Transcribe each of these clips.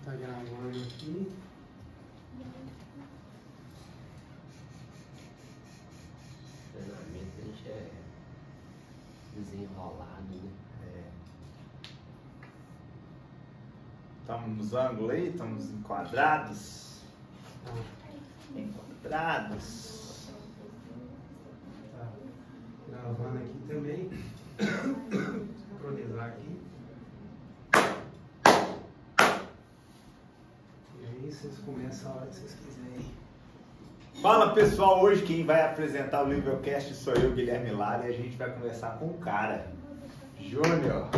Tá gravando aqui. Treinamento a gente é desenrolado, né? Estamos nos ângulos aí, estamos enquadrados. Enquadrados. Tá gravando aqui também. Sincronizar aqui. E aí vocês começam a hora que vocês quiserem. Fala pessoal, hoje quem vai apresentar o Livelcast sou eu, Guilherme Lara, e a gente vai conversar com o cara, Júnior.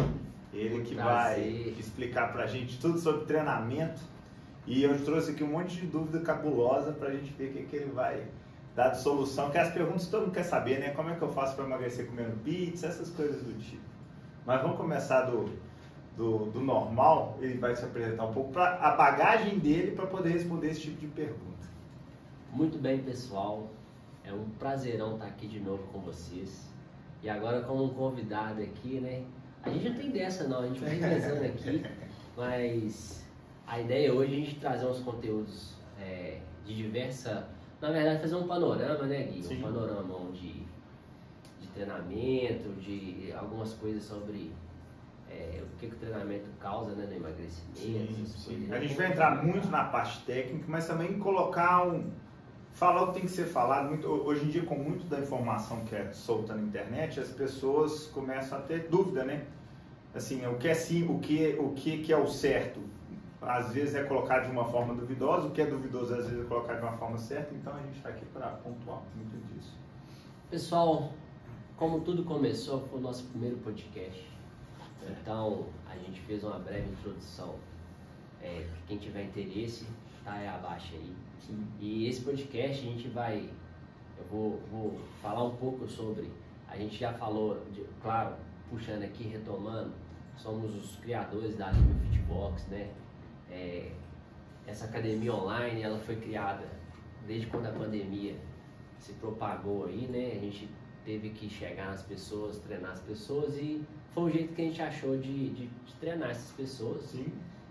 Ele que vai explicar pra gente tudo sobre treinamento. E eu trouxe aqui um monte de dúvida cabulosa pra gente ver o que ele vai dar de solução. Que as perguntas todo mundo quer saber, né? Como é que eu faço pra emagrecer comendo pizza, essas coisas do tipo. Mas vamos começar do normal. Ele vai se apresentar um pouco para a bagagem dele para poder responder esse tipo de pergunta. Muito bem, pessoal. É um prazerão estar aqui de novo com vocês. E agora como um convidado aqui, né? A gente não tem dessa não, a gente vai revezando aqui, mas a ideia hoje é a gente trazer uns conteúdos de diversa... Na verdade, fazer um panorama, né, Gui? Sim. Um panorama de treinamento, de algumas coisas sobre o que o treinamento causa, né, no emagrecimento. Sim. A gente vai entrar muito na parte técnica, mas também colocar falar o que tem que ser falado. Hoje em dia, com muito da informação que é solta na internet, as pessoas começam a ter dúvida, né? Assim, o que é sim, o que é o certo, às vezes é colocado de uma forma duvidosa, o que é duvidoso às vezes é colocado de uma forma certa, então a gente está aqui para pontuar muito disso. Pessoal, como tudo começou, foi o nosso primeiro podcast. Então, a gente fez uma breve introdução. Quem tiver interesse, tá aí abaixo aí. Sim. E esse podcast eu vou falar um pouco sobre, a gente já falou, claro, puxando aqui, retomando, somos os criadores da Livre Fitbox, né? Essa academia online, ela foi criada desde quando a pandemia se propagou aí, né? A gente teve que chegar nas pessoas, treinar as pessoas e foi o jeito que a gente achou de treinar essas pessoas. Sim.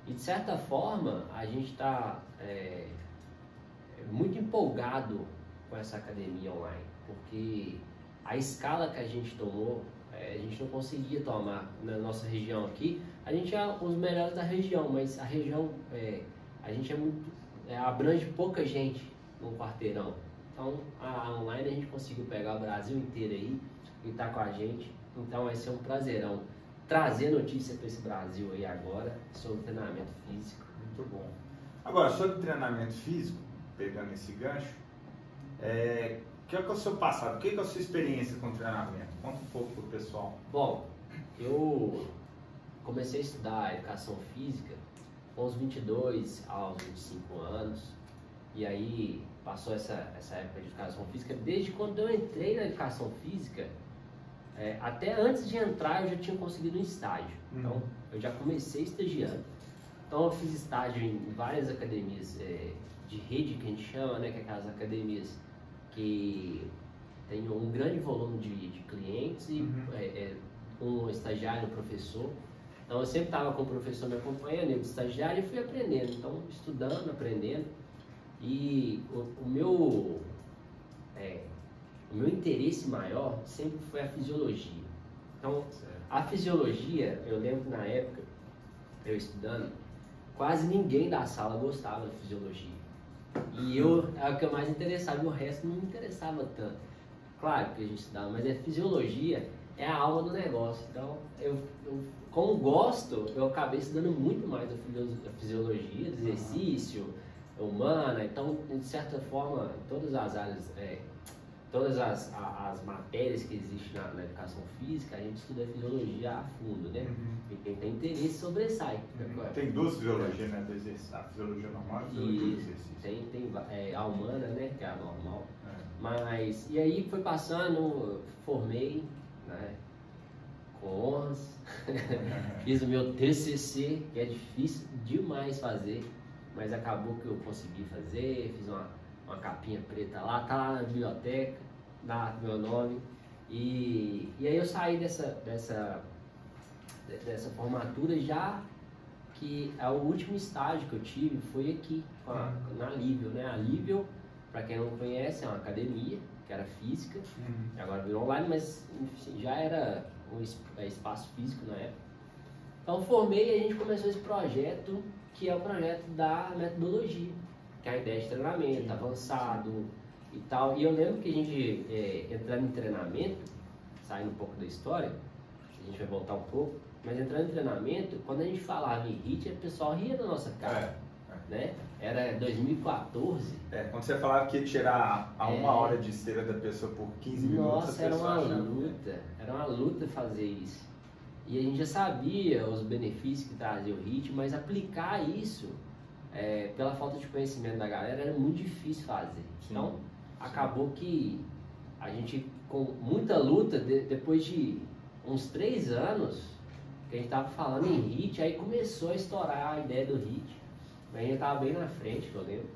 E de certa forma, a gente está muito empolgado com essa academia online, porque a escala que a gente tomou, a gente não conseguia tomar na nossa região aqui. A gente é os melhores da região, mas a região, a gente abrange pouca gente num quarteirão. Então, a online a gente conseguiu pegar o Brasil inteiro aí e tá com a gente. Então, vai ser um prazerão trazer notícia para esse Brasil aí agora sobre treinamento físico. Muito bom. Agora, sobre treinamento físico, pegando esse gancho, o que é o seu passado? O que é a sua experiência com treinamento? Conta um pouco pro pessoal. Bom, eu comecei a estudar educação física com os 22 aos 25 anos. E aí passou essa época de educação física. Desde quando eu entrei na educação física, até antes de entrar eu já tinha conseguido um estágio. Então eu já comecei estagiando. Então eu fiz estágio em várias academias de rede, que a gente chama, né? Que é aquelas academias que tem um grande volume de clientes e um estagiário, um professor. Então eu sempre estava com o professor me acompanhando, eu de estagiário, e fui aprendendo. Então estudando, aprendendo. E o meu interesse maior sempre foi a fisiologia. Então, a fisiologia, eu lembro que na época, eu estudando, quase ninguém da sala gostava da fisiologia. E era o que eu mais interessava, e o resto não me interessava tanto. Claro que a gente estudava, mas a fisiologia é a alma do negócio. Então, eu como gosto, eu acabei estudando muito mais a fisiologia, do exercício, humana. Então, de certa forma, todas as áreas, todas as matérias que existem na educação física, a gente estuda a fisiologia a fundo, né? E quem tem interesse sobressai. Tem duas fisiologias, né? Do exercício. A fisiologia normal e a fisiologia do exercício. Tem a humana, né? Que é a normal. Mas, e aí foi passando, formei, né? Com honras. Fiz o meu TCC, que é difícil demais fazer. Mas acabou que eu consegui fazer, fiz uma capinha preta lá, tá lá na biblioteca, dá meu nome. E aí eu saí dessa formatura já que o último estágio que eu tive foi aqui, na Lível, né? A Lível, para quem não conhece, é uma academia, que era física, agora virou online, mas enfim, já era um espaço físico na época. Então formei e a gente começou esse projeto, que é o projeto da metodologia, que é a ideia de treinamento avançado e tal. E eu lembro que a gente, entrando em treinamento, saindo um pouco da história, a gente vai voltar um pouco, mas entrando em treinamento, quando a gente falava em HIIT, o pessoal ria da nossa cara, né? Era 2014. Quando você falava que ia tirar uma hora de esteira da pessoa por 15 minutos, nossa, era uma luta fazer isso. E a gente já sabia os benefícios que trazia o HIIT, mas aplicar isso, pela falta de conhecimento da galera, era muito difícil fazer. Então, acabou que a gente, com muita luta, depois de uns 3 anos, que a gente estava falando em HIIT, aí começou a estourar a ideia do HIIT. A gente estava bem na frente, que eu lembro.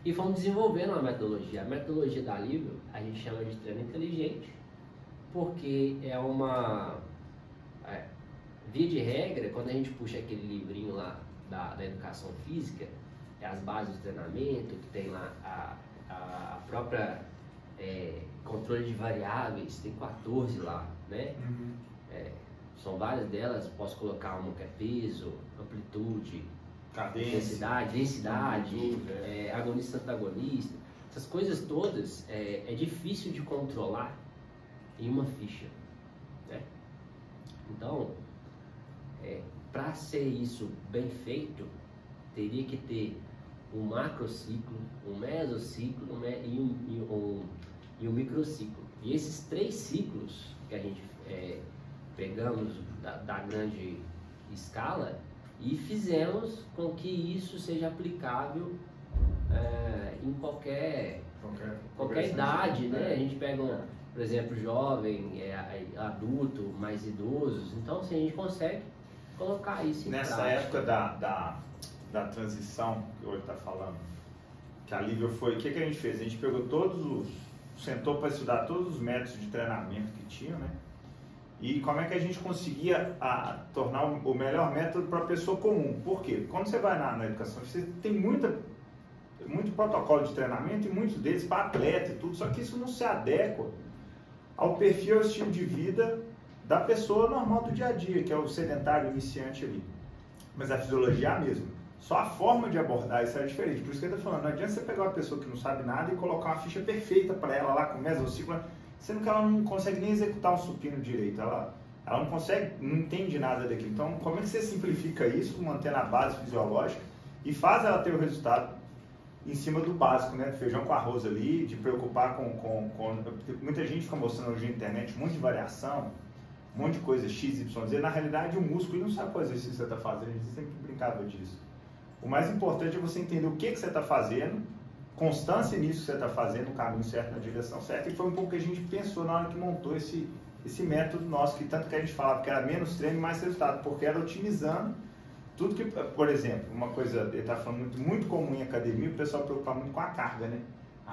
E fomos desenvolvendo uma metodologia. A metodologia da Lível, a gente chama de treino inteligente, porque é uma... via de regra, quando a gente puxa aquele livrinho lá da educação física, as bases do treinamento, que tem lá a própria controle de variáveis, tem 14 lá, né? São várias delas, posso colocar uma que é peso, amplitude, densidade, agonista e antagonista. Essas coisas todas é difícil de controlar em uma ficha, né? Então, para ser isso bem feito, teria que ter um macrociclo, um mesociclo e um microciclo. E esses 3 ciclos que a gente pegamos da grande escala e fizemos com que isso seja aplicável em qualquer idade, né? A gente pega, por exemplo, jovem, adulto, mais idosos. Então, assim, a gente consegue colocar isso em prática. Nessa época da transição que hoje está falando, que a Lível foi, o que a gente fez? A gente pegou sentou para estudar todos os métodos de treinamento que tinham, né? E como é que a gente conseguia tornar o melhor método para a pessoa comum. Por quê? Quando você vai na educação, você tem muito protocolo de treinamento e muitos deles para atleta e tudo, só que isso não se adequa ao perfil, ao estilo de vida da pessoa normal do dia a dia, que é o sedentário iniciante ali. Mas a fisiologia é a mesma. Só a forma de abordar isso é diferente. Por isso que eu estou falando, não adianta você pegar uma pessoa que não sabe nada e colocar uma ficha perfeita para ela lá com mesociclo, sendo que ela não consegue nem executar um supino direito, ela não entende nada daquilo. Então, como é que você simplifica isso, mantendo a base fisiológica e faz ela ter o resultado em cima do básico, né? Feijão com arroz ali, de preocupar com muita gente fica mostrando hoje na internet um monte de variação, um monte de coisa X, Y, Z. Na realidade, o músculo ele não sabe qual exercício você está fazendo, a gente sempre brincava disso. O mais importante é você entender o que você está fazendo, constância nisso que você está fazendo, o caminho certo, na direção certa, e foi um pouco que a gente pensou na hora que montou esse método nosso, que tanto que a gente falava que era menos treino e mais resultado, porque era otimizando tudo que, por exemplo, uma coisa, ele está falando muito comum em academia, o pessoal preocupa muito com a carga, né?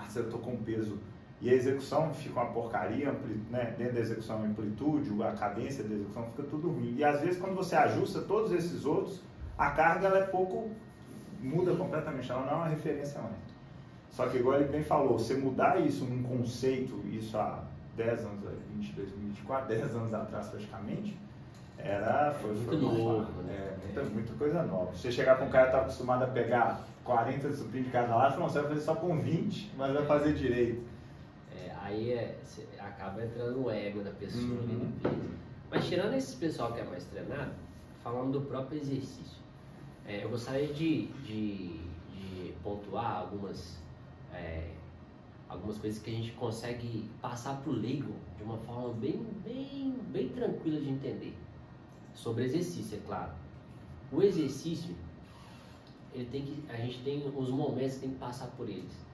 Se eu estou com peso e a execução fica uma porcaria, né? Dentro da execução a amplitude, a cadência da execução fica tudo ruim. E às vezes quando você ajusta todos esses outros, a carga ela muda completamente, ela não é uma referência mais. Só que igual ele bem falou, você mudar isso num conceito, isso há 10 anos, 2024, 10 anos atrás praticamente, foi muito novo, né? Muita coisa nova. Você chegar com um cara que está acostumado a pegar 40 de supino de cada lado, você vai fazer só com 20, mas vai fazer direito. Aí você acaba entrando no ego da pessoa ali no peso. Mas tirando esse pessoal que é mais treinado, falando do próprio exercício, eu gostaria de pontuar algumas coisas que a gente consegue passar para o leigo de uma forma bem tranquila de entender. Sobre exercício, é claro. O exercício, a gente tem os momentos que tem que passar por eles.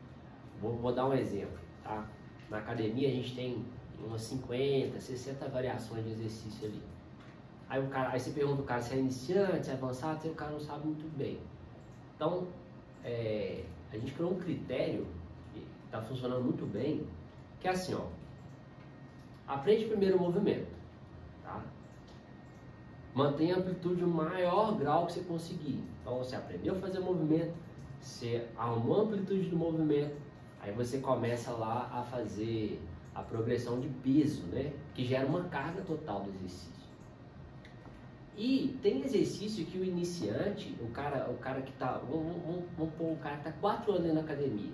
Vou dar um exemplo, tá? Na academia a gente tem umas 50, 60 variações de exercício ali. Aí você pergunta o cara se é iniciante, se é avançado, o cara não sabe muito bem. Então, a gente criou um critério que está funcionando muito bem, que é assim, ó. Aprende primeiro o movimento, tá? Mantenha a amplitude o maior grau que você conseguir. Então você aprendeu a fazer movimento, você arrumou a amplitude do movimento, aí você começa lá a fazer a progressão de peso, né? Que gera uma carga total do exercício. E tem exercício que o iniciante, o cara que tá, vamos pôr um cara que tá 4 anos na academia,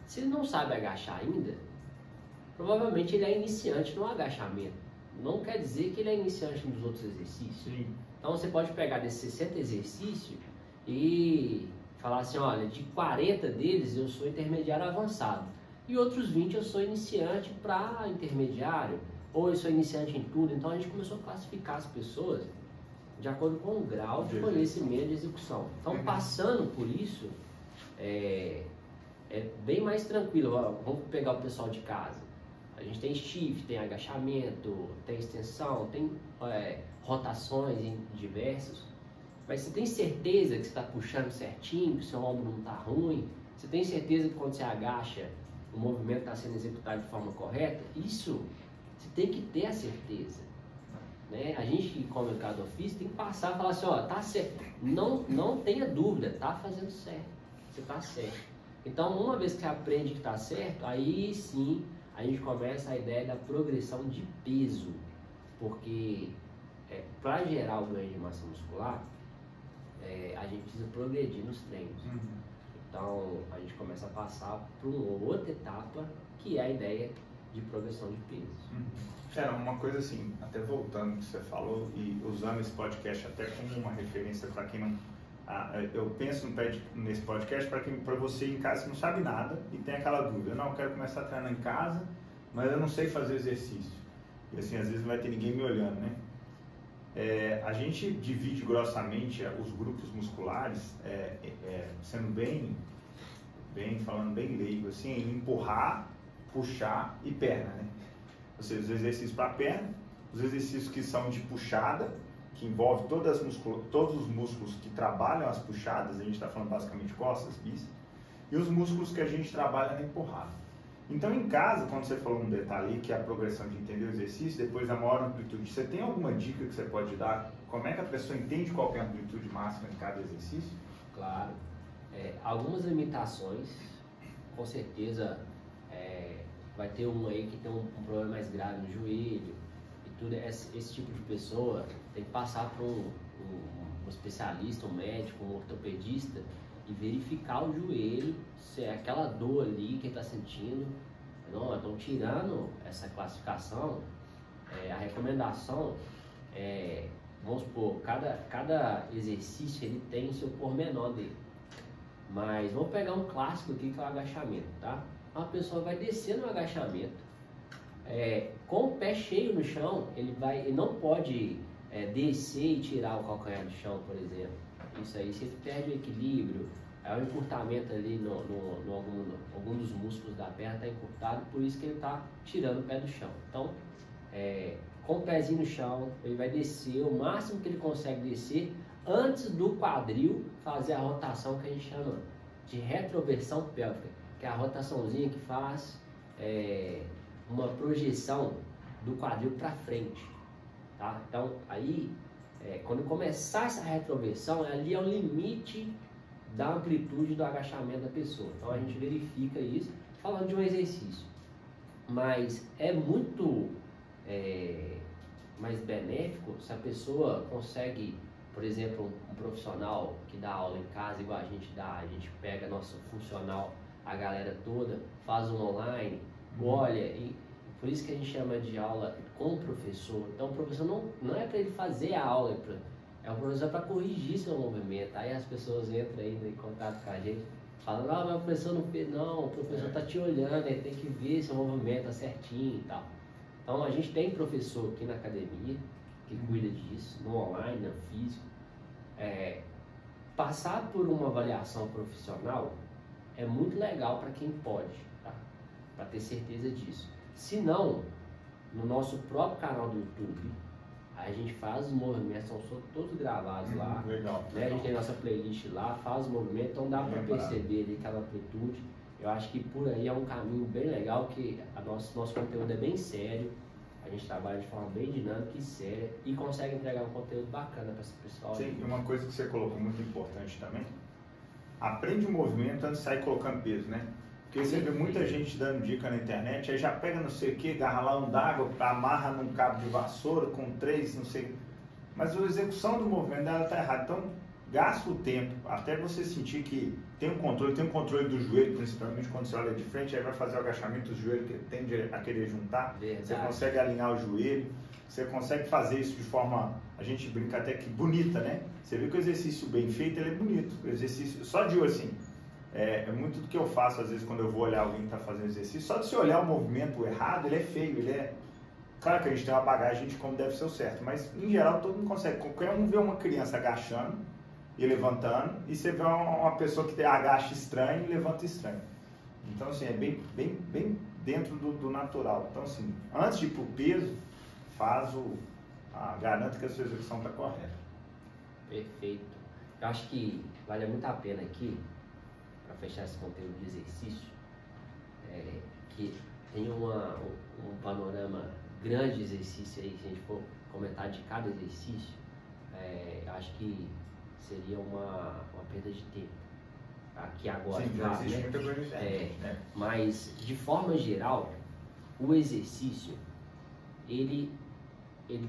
se ele não sabe agachar ainda, provavelmente ele é iniciante no agachamento. Não quer dizer que ele é iniciante nos outros exercícios. Sim. Então você pode pegar desses 60 exercícios e falar assim, olha, de 40 deles eu sou intermediário avançado e outros 20 eu sou iniciante para intermediário, ou eu sou iniciante em tudo. Então a gente começou a classificar as pessoas de acordo com o grau de conhecimento de execução. Então passando por isso, é bem mais tranquilo. Vamos pegar o pessoal de casa. A gente tem shift, tem agachamento, tem extensão, tem rotações diversas. Mas você tem certeza que você está puxando certinho, que o seu ombro não está ruim? Você tem certeza que quando você agacha, o movimento está sendo executado de forma correta? Isso, você tem que ter a certeza. Né? A gente, como educador físico, tem que passar e falar assim, ó, tá certo. Não tenha dúvida, tá fazendo certo. Você tá certo. Então, uma vez que você aprende que tá certo, aí sim a gente começa a ideia da progressão de peso. Porque para gerar o ganho de massa muscular, a gente precisa progredir nos treinos. Então, a gente começa a passar por uma outra etapa, que é a ideia de progressão de peso. Era uma coisa assim, até voltando ao que você falou e usando esse podcast até como uma referência para quem não... eu penso nesse podcast para você em casa que não sabe nada e tem aquela dúvida, não, eu quero começar a treinar em casa, mas eu não sei fazer exercício. E assim, às vezes não vai ter ninguém me olhando, né? A gente divide grossamente os grupos musculares, sendo falando bem leigo, assim, em empurrar, puxar e perna, né? Ou seja, os exercícios para perna, os exercícios que são de puxada, que envolve todos os músculos que trabalham as puxadas, a gente está falando basicamente costas, bíceps, e os músculos que a gente trabalha na empurrada. Então, em casa, quando você falou um detalhe, que é a progressão de entender o exercício, depois a maior amplitude, você tem alguma dica que você pode dar? Como é que a pessoa entende qual é a amplitude máxima de cada exercício? Claro. Algumas limitações, com certeza, vai ter um aí que tem um problema mais grave no joelho e tudo. Esse tipo de pessoa tem que passar por um especialista, um médico, um ortopedista e verificar o joelho, se é aquela dor ali que ele está sentindo. Não, estão tirando essa classificação. A recomendação vamos supor, cada exercício ele tem o seu pormenor dele. Mas vamos pegar um clássico aqui que é o agachamento, tá? Uma pessoa vai descer no agachamento, com o pé cheio no chão, ele não pode descer e tirar o calcanhar do chão, por exemplo. Isso aí, se ele perde o equilíbrio, o encurtamento ali algum dos músculos da perna está encurtado, por isso que ele está tirando o pé do chão. Então, com o pezinho no chão, ele vai descer o máximo que ele consegue descer antes do quadril fazer a rotação que a gente chama de retroversão pélvica, que é a rotaçãozinha que faz uma projeção do quadril para frente, tá? Então, aí, quando começar essa retroversão, ali é o limite da amplitude do agachamento da pessoa. Então, a gente verifica isso falando de um exercício. Mas é muito mais benéfico se a pessoa consegue, por exemplo, um profissional que dá aula em casa, igual a gente pega nosso funcional, a galera toda, faz um online, olha, e por isso que a gente chama de aula com o professor. Então o professor não é para ele fazer a aula, é um professor para corrigir seu movimento. Aí as pessoas entram aí em contato com a gente, falando, mas o professor não fez, não, o professor está te olhando, ele tem que ver seu movimento tá certinho e tal. Então a gente tem professor aqui na academia que cuida disso, no online, no físico. Passar por uma avaliação profissional é muito legal para quem pode, tá? Para ter certeza disso. Se não, no nosso próprio canal do YouTube, a gente faz os movimentos, são todos gravados lá. Legal, né? A gente tem nossa playlist lá, faz os movimentos, então dá para perceber ali aquela amplitude. Eu acho que por aí é um caminho bem legal, que nosso conteúdo é bem sério. a gente trabalha de forma bem dinâmica e séria e consegue entregar um conteúdo bacana para esse pessoal. Sim, e uma coisa que você colocou muito importante também, aprende o movimento antes de sair colocando peso, né? Porque você vê muita gente dando dica na internet, aí já pega não sei o que, agarra lá um d'água, amarra num cabo de vassoura com 3, não sei. Mas a execução do movimento dela está errada. Então, gasta o tempo até você sentir que tem um controle do joelho, principalmente quando você olha de frente, aí vai fazer o agachamento do joelho que tende a querer juntar. Verdade. Você consegue alinhar o joelho, você consegue fazer isso de forma, a gente brinca até que bonita, né? Você vê que o exercício bem feito, ele é bonito. O exercício, só de assim, é muito do que eu faço às vezes quando eu vou olhar alguém que está fazendo exercício, só de você olhar o movimento errado, ele é feio, ele é... Claro que a gente tem uma bagagem de como deve ser o certo, mas em geral todo mundo consegue. Qualquer um vê uma criança agachando e levantando, e você vê uma pessoa que agacha estranho e levanta estranho. Então assim, é bem dentro do natural. Então assim, antes de ir pro peso, garanta que a sua execução está correta. Perfeito. Eu acho que vale muito a pena aqui, para fechar esse conteúdo de exercício, que tem um panorama grande de exercício aí, se a gente for comentar de cada exercício, eu acho que seria uma perda de tempo. Aqui agora, sim, claro, existe né? muita coisa. Mas, de forma geral, o exercício, ele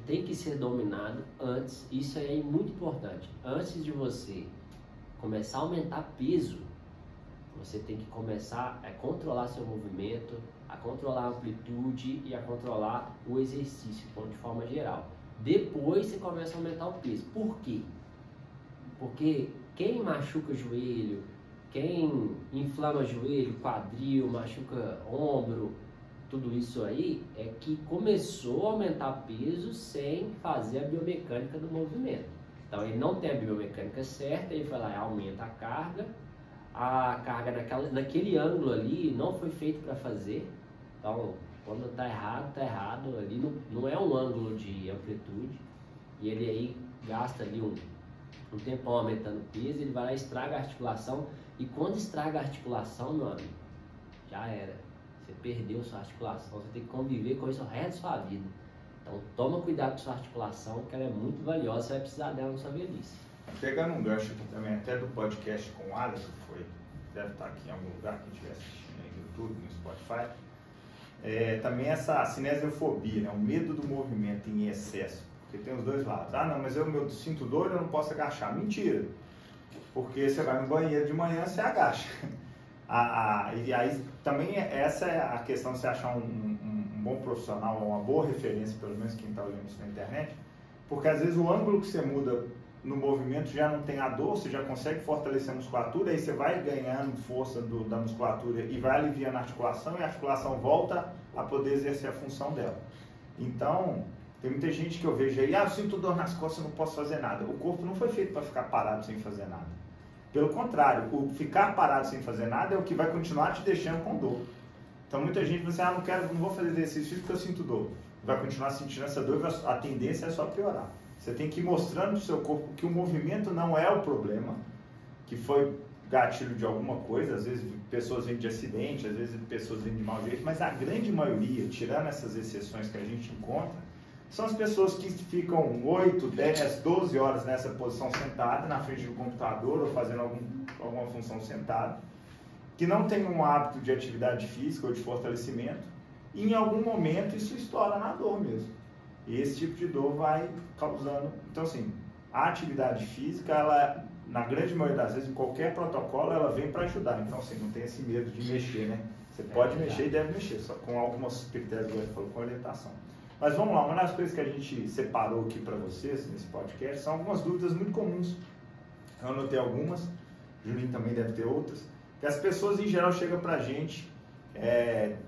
tem que ser dominado antes, isso é muito importante. Antes de você começar a aumentar peso, você tem que começar a controlar seu movimento, a controlar a amplitude e a controlar o exercício, de forma geral. Depois você começa a aumentar o peso. Por quê? Porque quem machuca joelho, quem inflama joelho, quadril, machuca ombro, tudo isso aí é que começou a aumentar peso sem fazer a biomecânica do movimento. Então ele não tem a biomecânica certa, ele vai lá e aumenta a carga naquele ângulo ali não foi feito para fazer. Então quando está errado, ali não é um ângulo de amplitude, e ele aí gasta ali um tempão aumentando o peso, ele vai lá e estraga a articulação, e quando estraga a articulação, meu amigo, já era. Você perdeu sua articulação, você tem que conviver com isso o resto da sua vida. Então toma cuidado com sua articulação, que ela é muito valiosa, você vai precisar dela na sua velhice. Pegando um gancho aqui também, até do podcast com o Alisson, deve estar aqui em algum lugar, quem estiver assistindo aí no YouTube, no Spotify, também essa cinesiofobia, né? O medo do movimento em excesso, porque tem os dois lados. Ah, não, mas eu sinto dor, eu não posso agachar. Mentira, porque você vai no banheiro de manhã, você agacha. E aí também essa é a questão de você achar um bom profissional, uma boa referência, pelo menos quem está olhando isso na internet, porque às vezes o ângulo que você muda no movimento já não tem a dor, você já consegue fortalecer a musculatura, aí você vai ganhando força da musculatura e vai aliviando a articulação, e a articulação volta a poder exercer a função dela. Então, tem muita gente que eu vejo aí, eu sinto dor nas costas, eu não posso fazer nada. O corpo não foi feito para ficar parado sem fazer nada. Pelo contrário, o ficar parado sem fazer nada é o que vai continuar te deixando com dor. Então muita gente vai dizer, não vou fazer exercício porque eu sinto dor. Vai continuar sentindo essa dor e a tendência é só piorar. Você tem que ir mostrando para o seu corpo que o movimento não é o problema, que foi gatilho de alguma coisa, às vezes pessoas vêm de acidente, às vezes pessoas vêm de mau jeito, mas a grande maioria, tirando essas exceções que a gente encontra, são as pessoas que ficam 8, 10, 12 horas nessa posição sentada, na frente do computador ou fazendo alguma função sentada, que não tem um hábito de atividade física ou de fortalecimento, e em algum momento isso estoura na dor mesmo. E esse tipo de dor vai causando... Então, assim, a atividade física, ela, na grande maioria das vezes, em qualquer protocolo, ela vem para ajudar. Então, assim, não tem esse medo de mexer, né? Você pode mexer e deve mexer, só com algumas critérios, como ele falou, com orientação. Mas vamos lá, uma das coisas que a gente separou aqui para vocês, nesse podcast, são algumas dúvidas muito comuns. Eu anotei algumas, o Juninho também deve ter outras, que as pessoas, em geral, chegam para a gente,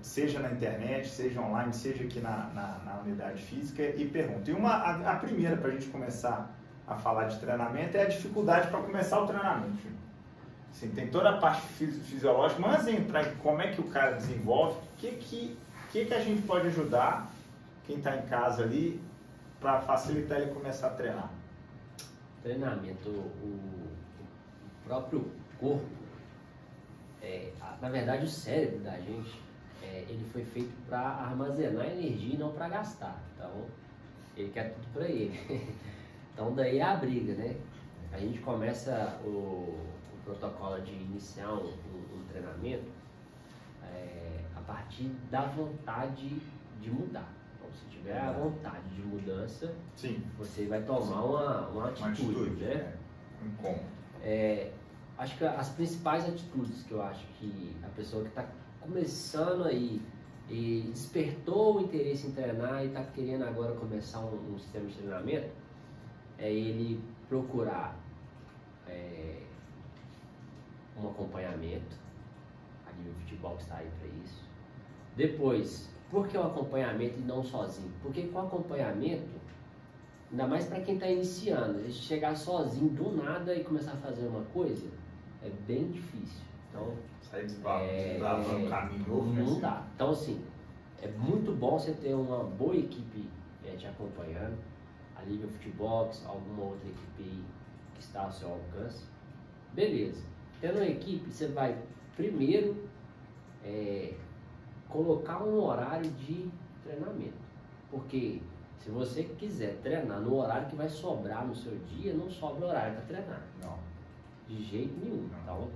seja na internet, seja online, seja aqui na unidade física, e perguntam. E a primeira, para a gente começar a falar de treinamento, é a dificuldade para começar o treinamento. Assim, tem toda a parte fisiológica, mas antes de entrar em como é que o cara desenvolve, o que a gente pode ajudar quem está em casa ali para facilitar ele começar a treinar? Treinamento, o próprio corpo, na verdade o cérebro da gente ele foi feito para armazenar energia e não para gastar. Então, ele quer tudo para ele. Então, daí é a briga, né? A gente começa o protocolo de iniciar um treinamento a partir da vontade de mudar. Então, se tiver a vontade de mudança, sim, você vai tomar uma atitude, né? Como? Acho que as principais atitudes que eu acho que a pessoa que está começando aí e despertou o interesse em treinar e está querendo agora começar um sistema de treinamento, é ele procurar um acompanhamento. A nível futebol que está aí para isso. Depois, por que o acompanhamento e não sozinho? Porque com acompanhamento, ainda mais para quem está iniciando, chegar sozinho do nada e começar a fazer uma coisa, é bem difícil. Então, sair desbravando um caminho novo, né? Não dá. Então, assim, é muito bom você ter uma boa equipe te acompanhando, a nível futebol, alguma outra equipe que está ao seu alcance. Beleza. Tendo uma equipe, você vai primeiro colocar um horário de treinamento. Porque se você quiser treinar no horário que vai sobrar no seu dia, não sobra horário para treinar. Não. De jeito nenhum. Não. Então,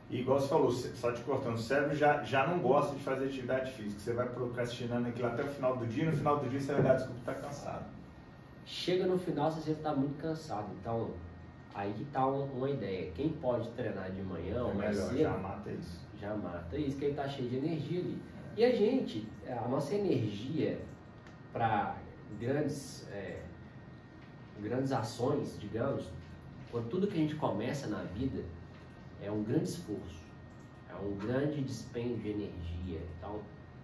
e igual você falou, só te cortando, o cérebro já não gosta de fazer atividade física. Você vai procrastinando aquilo até o final do dia, e no final do dia você vai dar desculpa que está cansado. Chega no final, você está muito cansado. Então, aí que está uma ideia. Quem pode treinar de manhã ou mais cedo, já mata isso. Já mata isso, que ele está cheio de energia ali. E a nossa energia para grandes ações, digamos, quando tudo que a gente começa na vida é um grande esforço, é um grande dispêndio de energia. Então,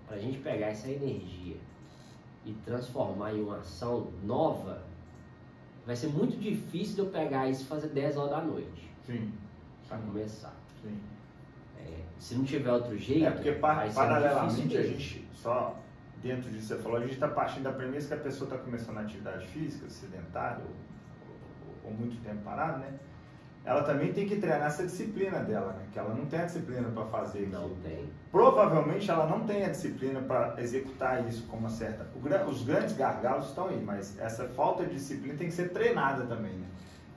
para a gente pegar essa energia e transformar em uma ação nova, vai ser muito difícil de eu pegar isso e fazer 10 horas da noite. Sim. Para começar. Sim. Se não tiver outro jeito, porque paralelamente a gente, só dentro disso você falou, a gente está partindo da premissa que a pessoa está começando a atividade física, sedentária ou muito tempo parado, né? Ela também tem que treinar essa disciplina dela, né? Que ela não tem a disciplina para fazer aquilo. Não tem. Provavelmente ela não tem a disciplina para executar isso com uma certa... Os grandes gargalos estão aí, mas essa falta de disciplina tem que ser treinada também, né?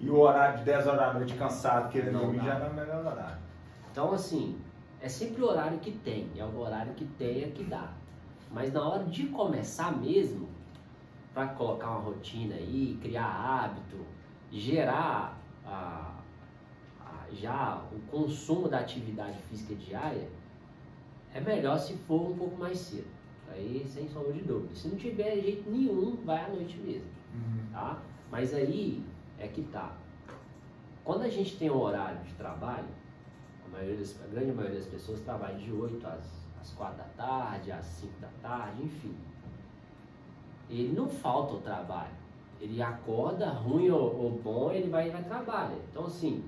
E o horário de 10 horas da noite cansado, querendo dormir, já não é o melhor horário. Então, assim, é sempre o horário que tem, é o horário que tem é que dá. Mas na hora de começar mesmo, para colocar uma rotina aí, criar hábito, gerar já o consumo da atividade física diária, é melhor se for um pouco mais cedo. Aí, sem sombra de dúvida. Se não tiver jeito nenhum, vai à noite mesmo. Tá? Mas aí é que tá. Quando a gente tem um horário de trabalho, a grande maioria das pessoas trabalha de 8 às 4 da tarde, às 5 da tarde, enfim. Ele não falta o trabalho. Ele acorda, ruim ou bom, ele vai trabalhar. Então, assim,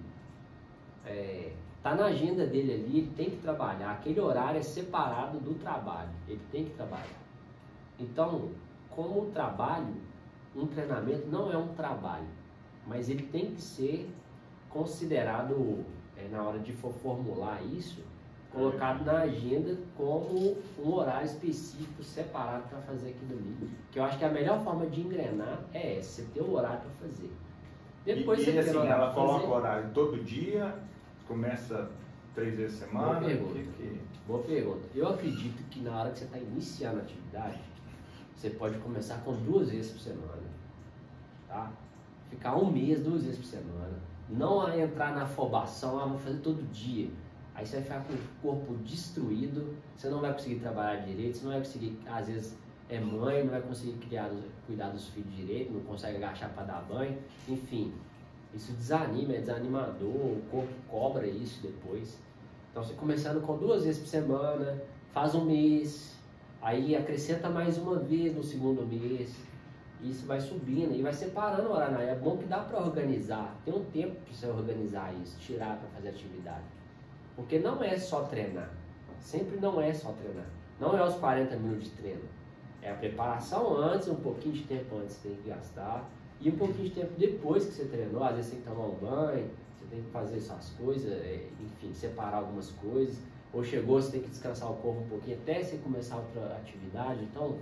tá na agenda dele ali, ele tem que trabalhar. Aquele horário é separado do trabalho. Ele tem que trabalhar. Então, como o trabalho, um treinamento não é um trabalho, mas ele tem que ser considerado, na hora de for formular isso, colocado na agenda como um horário específico separado para fazer aquilo ali. Que eu acho que a melhor forma de engrenar é essa, você ter o horário para fazer. Depois você assim, tem ela coloca o horário todo dia, começa 3 vezes a semana? Boa pergunta. Boa pergunta. Eu acredito que na hora que você está iniciando a atividade, você pode começar com 2 vezes por semana, tá? Ficar um mês, 2 vezes por semana. Não entrar na afobação, vou fazer todo dia. Aí você vai ficar com o corpo destruído, você não vai conseguir trabalhar direito, você não vai conseguir, às vezes é mãe, não vai conseguir cuidar dos filhos direito, não consegue agachar para dar banho, enfim. Isso desanima, é desanimador, o corpo cobra isso depois. Então você começando com 2 vezes por semana, faz um mês, aí acrescenta mais uma vez no segundo mês, isso vai subindo e vai separando o horário. É bom que dá para organizar, tem um tempo para você organizar isso, tirar para fazer atividade. Porque não é só treinar, sempre não é só treinar, não é os 40 minutos de treino, é a preparação antes, um pouquinho de tempo antes você tem que gastar e um pouquinho de tempo depois que você treinou, às vezes você tem que tomar um banho, você tem que fazer suas coisas, enfim, separar algumas coisas, ou chegou, você tem que descansar o corpo um pouquinho até você começar outra atividade. Então,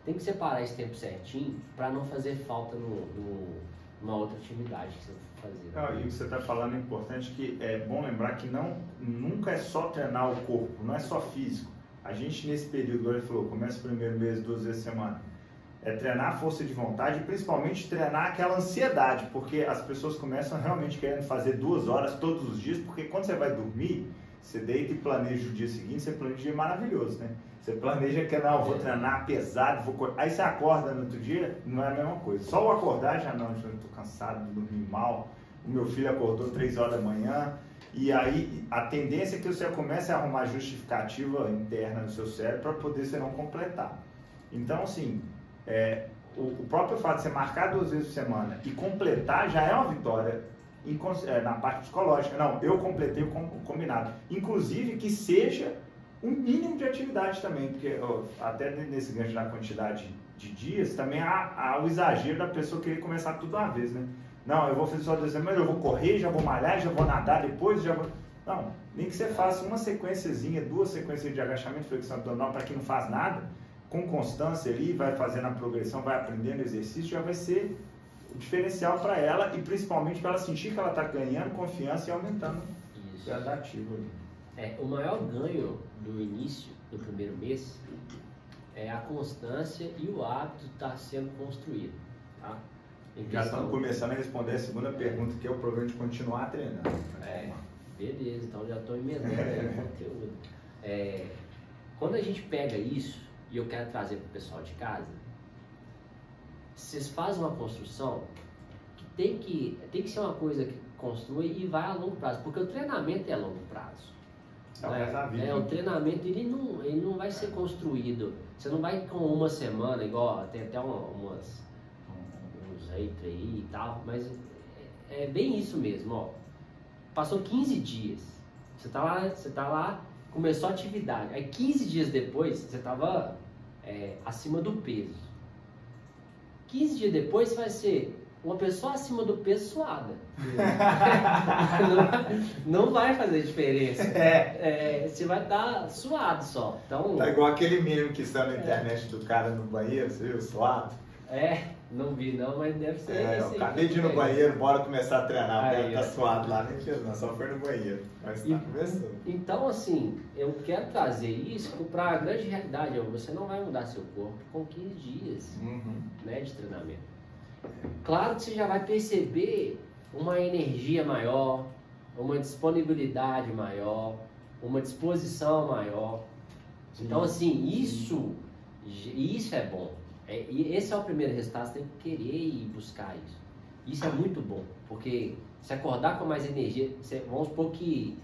tem que separar esse tempo certinho para não fazer falta numa outra atividade que você for fazer. E o que você está falando é importante, que é bom lembrar que nunca é só treinar o corpo, não é só físico. A gente nesse período, agora ele falou, começa o primeiro mês 2 vezes a semana. É treinar a força de vontade e principalmente treinar aquela ansiedade, porque as pessoas começam realmente querendo fazer 2 horas todos os dias, porque quando você vai dormir, você deita e planeja o dia seguinte, você planeja um dia maravilhoso, né? Você planeja que não, vou treinar pesado, aí você acorda no outro dia, não é a mesma coisa. Só o acordar já não, eu estou cansado, dormi mal, o meu filho acordou 3 horas da manhã, e aí a tendência é que você comece a arrumar justificativa interna no seu cérebro para poder você não completar. Então, assim, o próprio fato de você marcar 2 vezes por semana e completar já é uma vitória na parte psicológica. Não, eu completei o combinado. Inclusive que seja um mínimo de atividade também, porque até nesse gancho da quantidade de dias, também há o exagero da pessoa querer começar tudo uma vez, né? Não, eu vou fazer só 2 semanas, eu vou correr, já vou malhar, já vou nadar depois, já vou... Não, nem que você faça uma sequenciazinha, 2 sequências de agachamento, flexão abdominal, para quem não faz nada, com constância ali, vai fazendo a progressão, vai aprendendo o exercício, já vai ser o diferencial para ela e principalmente para ela sentir que ela está ganhando confiança e aumentando o gradativo ali. O maior ganho do início do primeiro mês é a constância e o hábito está sendo construído, tá? Já estamos começando a responder a segunda pergunta, que é o problema de continuar treinando. Beleza, então já estou emendando aí o conteúdo. Quando a gente pega isso, e eu quero trazer para o pessoal de casa, vocês fazem uma construção que tem que ser uma coisa que construi e vai a longo prazo, porque o treinamento é a longo prazo. O treinamento ele não vai ser construído, você não vai com uma semana, igual tem até uns haters aí e tal, mas é bem isso mesmo, ó. Passou 15 dias, você tá lá, começou a atividade, aí 15 dias depois você estava acima do peso. 15 dias depois você vai ser uma pessoa acima do peso suada. não vai fazer diferença. Você vai estar suado só. Então, tá igual aquele meme que está na internet do cara no banheiro, você viu? Suado. Não vi não, mas deve ser eu acabei de ir no banheiro, bora começar a treinar. O cara tá suado lá, nem fez não, só foi no banheiro. Mas tá começando. Então, assim, eu quero trazer isso para a grande realidade. Você não vai mudar seu corpo com 15 dias né, de treinamento. Claro que você já vai perceber uma energia maior, uma disponibilidade maior, uma disposição maior. Então, assim, isso é bom. E esse é o primeiro resultado, você tem que querer ir buscar isso. Isso é muito bom, porque se acordar com mais energia, vamos supor que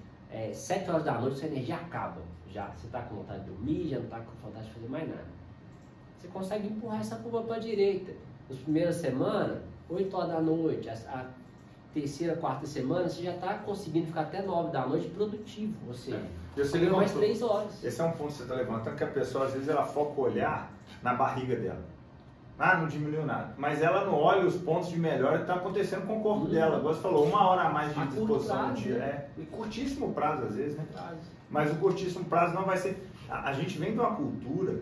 7 horas da noite sua energia acaba. Já você está com vontade de dormir, já não está com vontade de fazer mais nada. Você consegue empurrar essa curva para a direita. Nas primeiras semanas, 8 horas da noite, a terceira, quarta semana, você já está conseguindo ficar até 9 da noite produtivo. Você levantou mais 3 horas. Esse é um ponto que você está levantando, que a pessoa às vezes ela foca o olhar na barriga dela. Não diminuiu nada. Mas ela não olha os pontos de melhora que está acontecendo com o corpo dela. Agora você falou, 1 hora a mais de disposição no dia. E curtíssimo prazo, às vezes, né? Mas o curtíssimo prazo não vai ser... A gente vem de uma cultura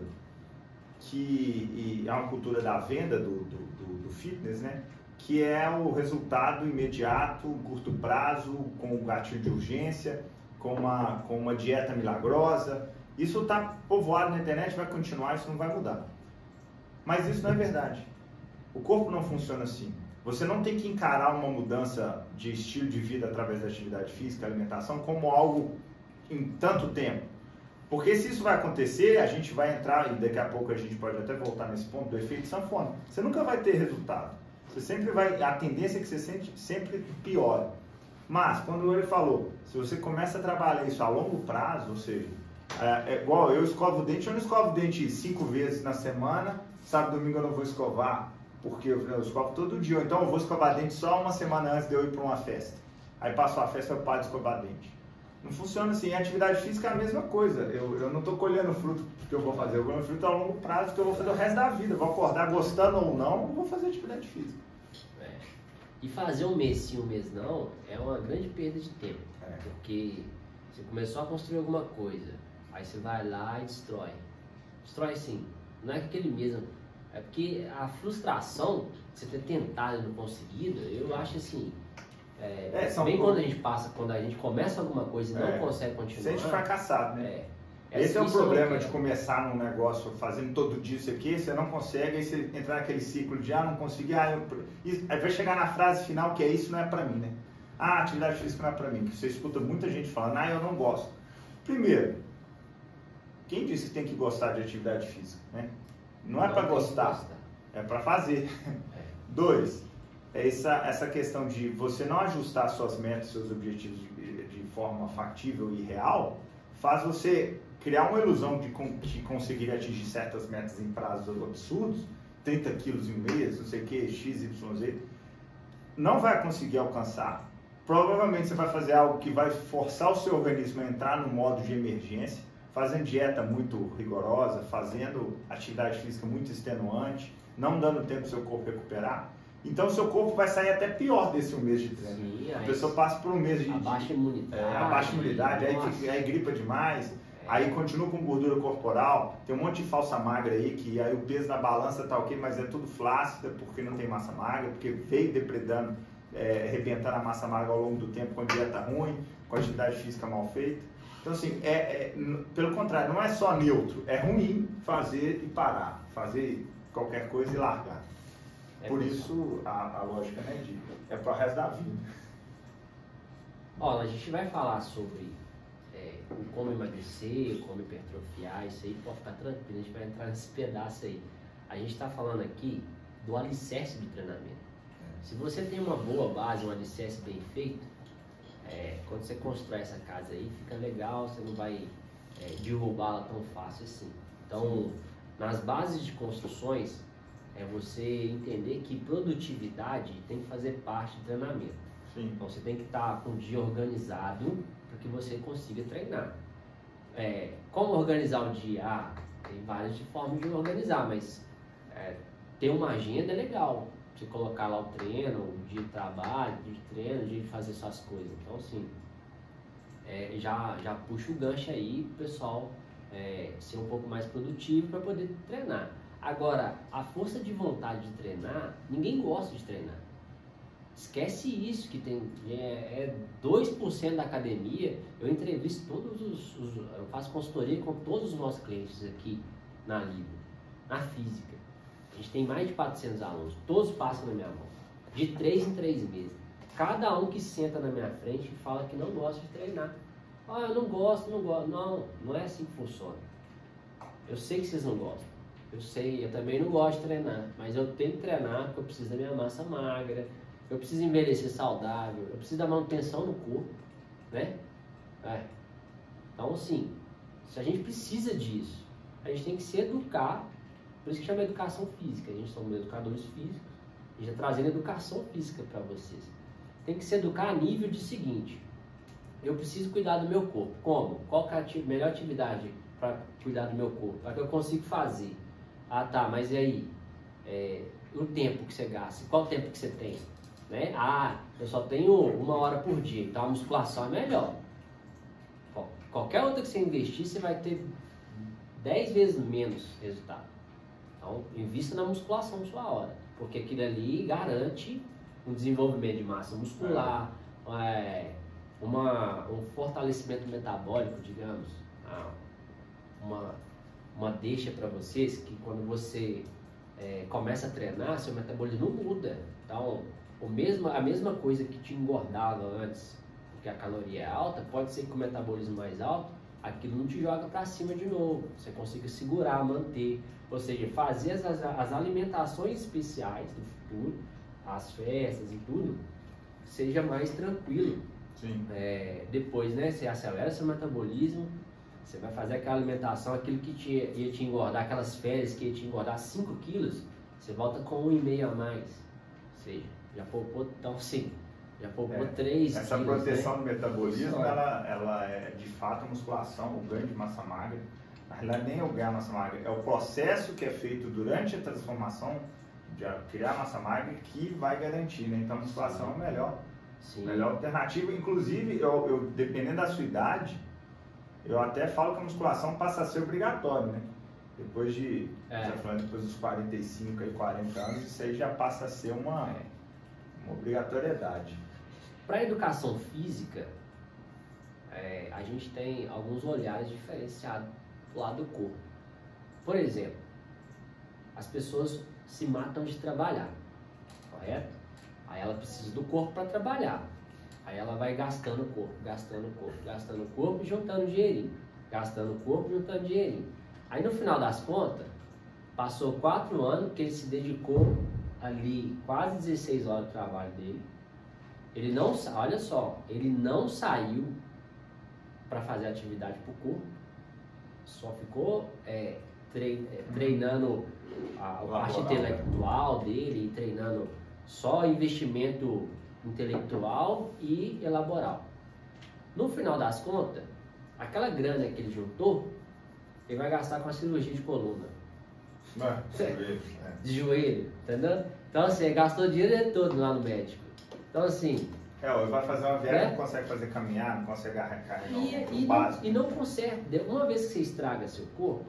que é uma cultura da venda do fitness, né? Que é o resultado imediato, curto prazo, com o gatilho de urgência, com uma dieta milagrosa. Isso está povoado na internet, vai continuar, isso não vai mudar. Mas isso não é verdade. O corpo não funciona assim. Você não tem que encarar uma mudança de estilo de vida através da atividade física, alimentação, como algo em tanto tempo. Porque se isso vai acontecer, a gente vai entrar, e daqui a pouco a gente pode até voltar nesse ponto do efeito sanfona. Você nunca vai ter resultado. Você sempre vai, a tendência é que você sempre piora. Mas, quando ele falou, se você começa a trabalhar isso a longo prazo, ou seja, igual eu escovo o dente, eu não escovo o dente 5 vezes na semana, sábado e domingo eu não vou escovar, porque eu escovo todo dia, ou então eu vou escovar dente só uma semana antes de eu ir para uma festa. Aí passou a festa, eu paro de escovar dente. Não funciona assim. A atividade física é a mesma coisa. Eu não estou colhendo fruto que eu vou fazer, eu colho fruto a longo prazo que eu vou fazer o resto da vida. Eu vou acordar gostando ou não, eu vou fazer atividade física. E fazer um mês sim, um mês não, é uma grande perda de tempo. Porque Você começou a construir alguma coisa, aí você vai lá e destrói. Destrói assim, não é aquele mesmo. É porque a frustração de você ter tentado e não conseguido, eu acho assim. Bem quando a gente começa alguma coisa e não consegue continuar. Sente fracassado, né? Esse é o problema de começar num negócio fazendo todo dia isso aqui, você não consegue, aí você entrar naquele ciclo de não consegui, aí vai chegar na frase final que é isso não é pra mim, né? Atividade física não é pra mim, que você escuta muita gente falando, eu não gosto. Primeiro, quem disse que tem que gostar de atividade física, né? Não é pra gostar, é pra fazer. 2, essa questão de você não ajustar suas metas, seus objetivos de forma factível e real, faz você criar uma ilusão de conseguir atingir certas metas em prazos absurdos, 30 quilos em um mês, não sei o que, x, y, z, não vai conseguir alcançar. Provavelmente você vai fazer algo que vai forçar o seu organismo a entrar no modo de emergência, fazendo dieta muito rigorosa, fazendo atividade física muito extenuante, não dando tempo para o seu corpo recuperar. Então, o seu corpo vai sair até pior desse um mês de treino. Sim, a pessoa passa por um mês de... Abaixa a imunidade, aí gripa demais, aí continua com gordura corporal, tem um monte de falsa magra aí, que aí o peso na balança tá ok, mas é tudo flácida, porque não tem massa magra, porque veio depredando, arrebentando a massa magra ao longo do tempo, com dieta ruim, com atividade física mal feita. Então, assim, pelo contrário, não é só neutro, é ruim fazer e parar, fazer qualquer coisa e largar. Por isso, a lógica é para o resto da vida. A gente vai falar sobre como emagrecer, como hipertrofiar, isso aí pode ficar tranquilo, a gente vai entrar nesse pedaço aí. A gente está falando aqui do alicerce do treinamento. Se você tem uma boa base, um alicerce bem feito, quando você constrói essa casa aí, fica legal, você não vai derrubá-la tão fácil assim. Então, nas bases de construções, você entender que produtividade tem que fazer parte do treinamento. Sim. Então você tem que estar com o dia organizado para que você consiga treinar. Como organizar o dia? Tem várias formas de organizar, mas ter uma agenda é legal. Você colocar lá o treino, o dia de trabalho, o dia de treino, o dia de fazer suas coisas. Então assim, já puxa o gancho aí pro pessoal ser um pouco mais produtivo para poder treinar. Agora, a força de vontade de treinar, ninguém gosta de treinar. Esquece isso, que tem 2% da academia. Eu entrevisto eu faço consultoria com todos os nossos clientes aqui na Liga, na física. A gente tem mais de 400 alunos, todos passam na minha mão, de 3 em 3 meses. Cada um que senta na minha frente fala que não gosta de treinar. Eu não gosto. Não é assim que funciona. Eu sei que vocês não gostam. Eu sei, eu também não gosto de treinar, mas eu tenho que treinar porque eu preciso da minha massa magra, eu preciso envelhecer saudável, eu preciso da manutenção no corpo, né? Então, assim, se a gente precisa disso, a gente tem que se educar, por isso que chama educação física, a gente somos educadores físicos, a gente está trazendo educação física para vocês. Tem que se educar a nível de seguinte, eu preciso cuidar do meu corpo, como? Qual que é a melhor atividade para cuidar do meu corpo? Para que eu consiga fazer? Mas e aí? O tempo que você gasta? Qual o tempo que você tem? Né? Eu só tenho 1 hora por dia, então a musculação é melhor. Qualquer outra que você investir, você vai ter 10 vezes menos resultado. Então, invista na musculação sua hora, porque aquilo ali garante um desenvolvimento de massa muscular, um fortalecimento metabólico, digamos, uma deixa para vocês que quando você começa a treinar, seu metabolismo muda. Então, a mesma coisa que te engordava antes, porque a caloria é alta, pode ser que com o metabolismo mais alto, aquilo não te joga para cima de novo. Você consiga segurar, manter, ou seja, fazer as alimentações especiais do futuro, as festas e tudo, seja mais tranquilo. Sim. Depois, né, você acelera seu metabolismo, você vai fazer aquela alimentação, aquilo que ia te engordar, aquelas férias que ia te engordar 5 quilos, você volta com 1,5 a mais. Ou seja, já poupou, então sim, já poupou 3 Essa quilos, proteção do metabolismo, ela é de fato a musculação, o ganho de massa magra. Na realidade, nem é o ganho de massa magra, é o processo que é feito durante a transformação de criar massa magra que vai garantir, né? Então a musculação é a melhor alternativa. Inclusive, dependendo da sua idade, Eu até falo que a musculação passa a ser obrigatória, né? Depois depois dos 45 e 40 anos, isso aí já passa a ser uma obrigatoriedade. Para a educação física, a gente tem alguns olhares diferenciados do lado do corpo. Por exemplo, as pessoas se matam de trabalhar, correto? Aí ela precisa do corpo para trabalhar. Aí ela vai gastando o corpo, gastando o corpo e juntando dinheirinho. Gastando o corpo e juntando dinheirinho. Aí no final das contas, passou 4 anos que ele se dedicou ali quase 16 horas do trabalho dele. Ele não, olha só, ele não saiu para fazer atividade para o corpo, só ficou treinando a parte intelectual dele, treinando só investimento intelectual e laboral. No final das contas, aquela grana que ele juntou, ele vai gastar com a cirurgia de coluna. De joelho, entendeu? Então assim, ele gastou o dinheiro todo lá no médico. Então assim... ele vai fazer uma viagem, não consegue fazer caminhar, não consegue carregar o básico. E não consegue. Uma vez que você estraga seu corpo,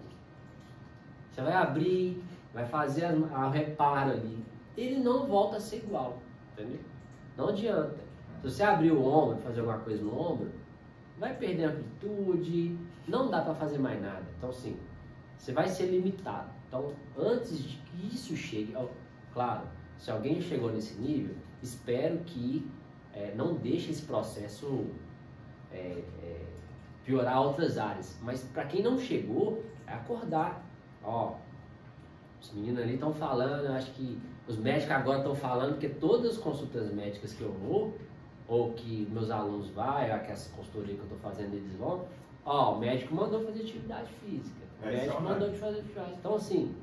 você vai abrir, vai fazer o reparo ali. Ele não volta a ser igual, entendeu? Não adianta. Se você abrir o ombro, fazer alguma coisa no ombro, vai perder amplitude, não dá para fazer mais nada. Então assim, você vai ser limitado. Então, antes de que isso chegue, claro, se alguém chegou nesse nível, espero que não deixe esse processo piorar outras áreas. Mas para quem não chegou, é acordar. Os meninos ali estão falando, eu acho que os médicos agora estão falando, porque todas as consultas médicas que eu vou, ou que meus alunos vão, aquelas consultorias que eu estou fazendo, eles vão, o médico mandou fazer atividade física, o médico mandou de fazer atividade. Então assim,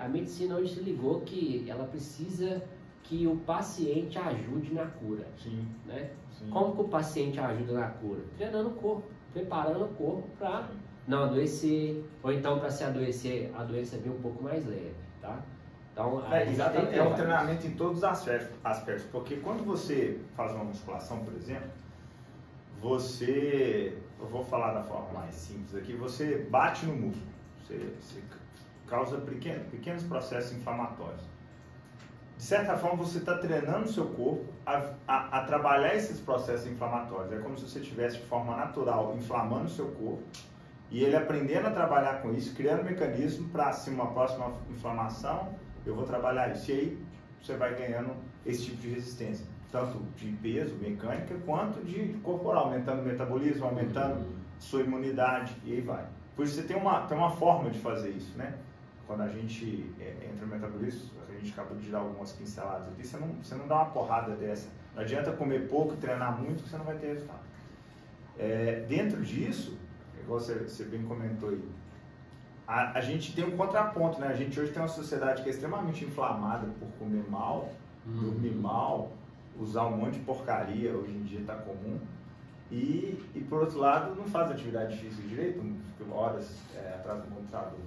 a medicina hoje se ligou que ela precisa que o paciente ajude na cura. Sim. Né? Sim. Como que o paciente ajuda na cura? Treinando o corpo, preparando o corpo para não adoecer, ou então para se adoecer, a doença vir um pouco mais leve, tá? Então, exatamente, é um treinamento em todos os aspectos, porque quando você faz uma musculação, por exemplo, eu vou falar da forma mais simples aqui, você bate no músculo, você causa pequenos processos inflamatórios. De certa forma, você está treinando o seu corpo a trabalhar esses processos inflamatórios. É como se você estivesse de forma natural inflamando o seu corpo e ele aprendendo a trabalhar com isso, criando um mecanismo para, se uma próxima inflamação, eu vou trabalhar isso. E aí você vai ganhando esse tipo de resistência, tanto de peso, mecânica, quanto de corporal, aumentando o metabolismo, aumentando sua imunidade, e aí vai. Por isso você tem uma forma de fazer isso, né? Quando a gente entra no metabolismo, a gente acabou de dar algumas pinceladas aqui, você não dá uma porrada dessa. Não adianta comer pouco, treinar muito, que você não vai ter resultado. Dentro disso, igual você bem comentou aí, a gente tem um contraponto, né? A gente hoje tem uma sociedade que é extremamente inflamada por comer mal, dormir mal, usar um monte de porcaria, hoje em dia está comum. E por outro lado, não faz atividade física direito, fica horas atrás do computador.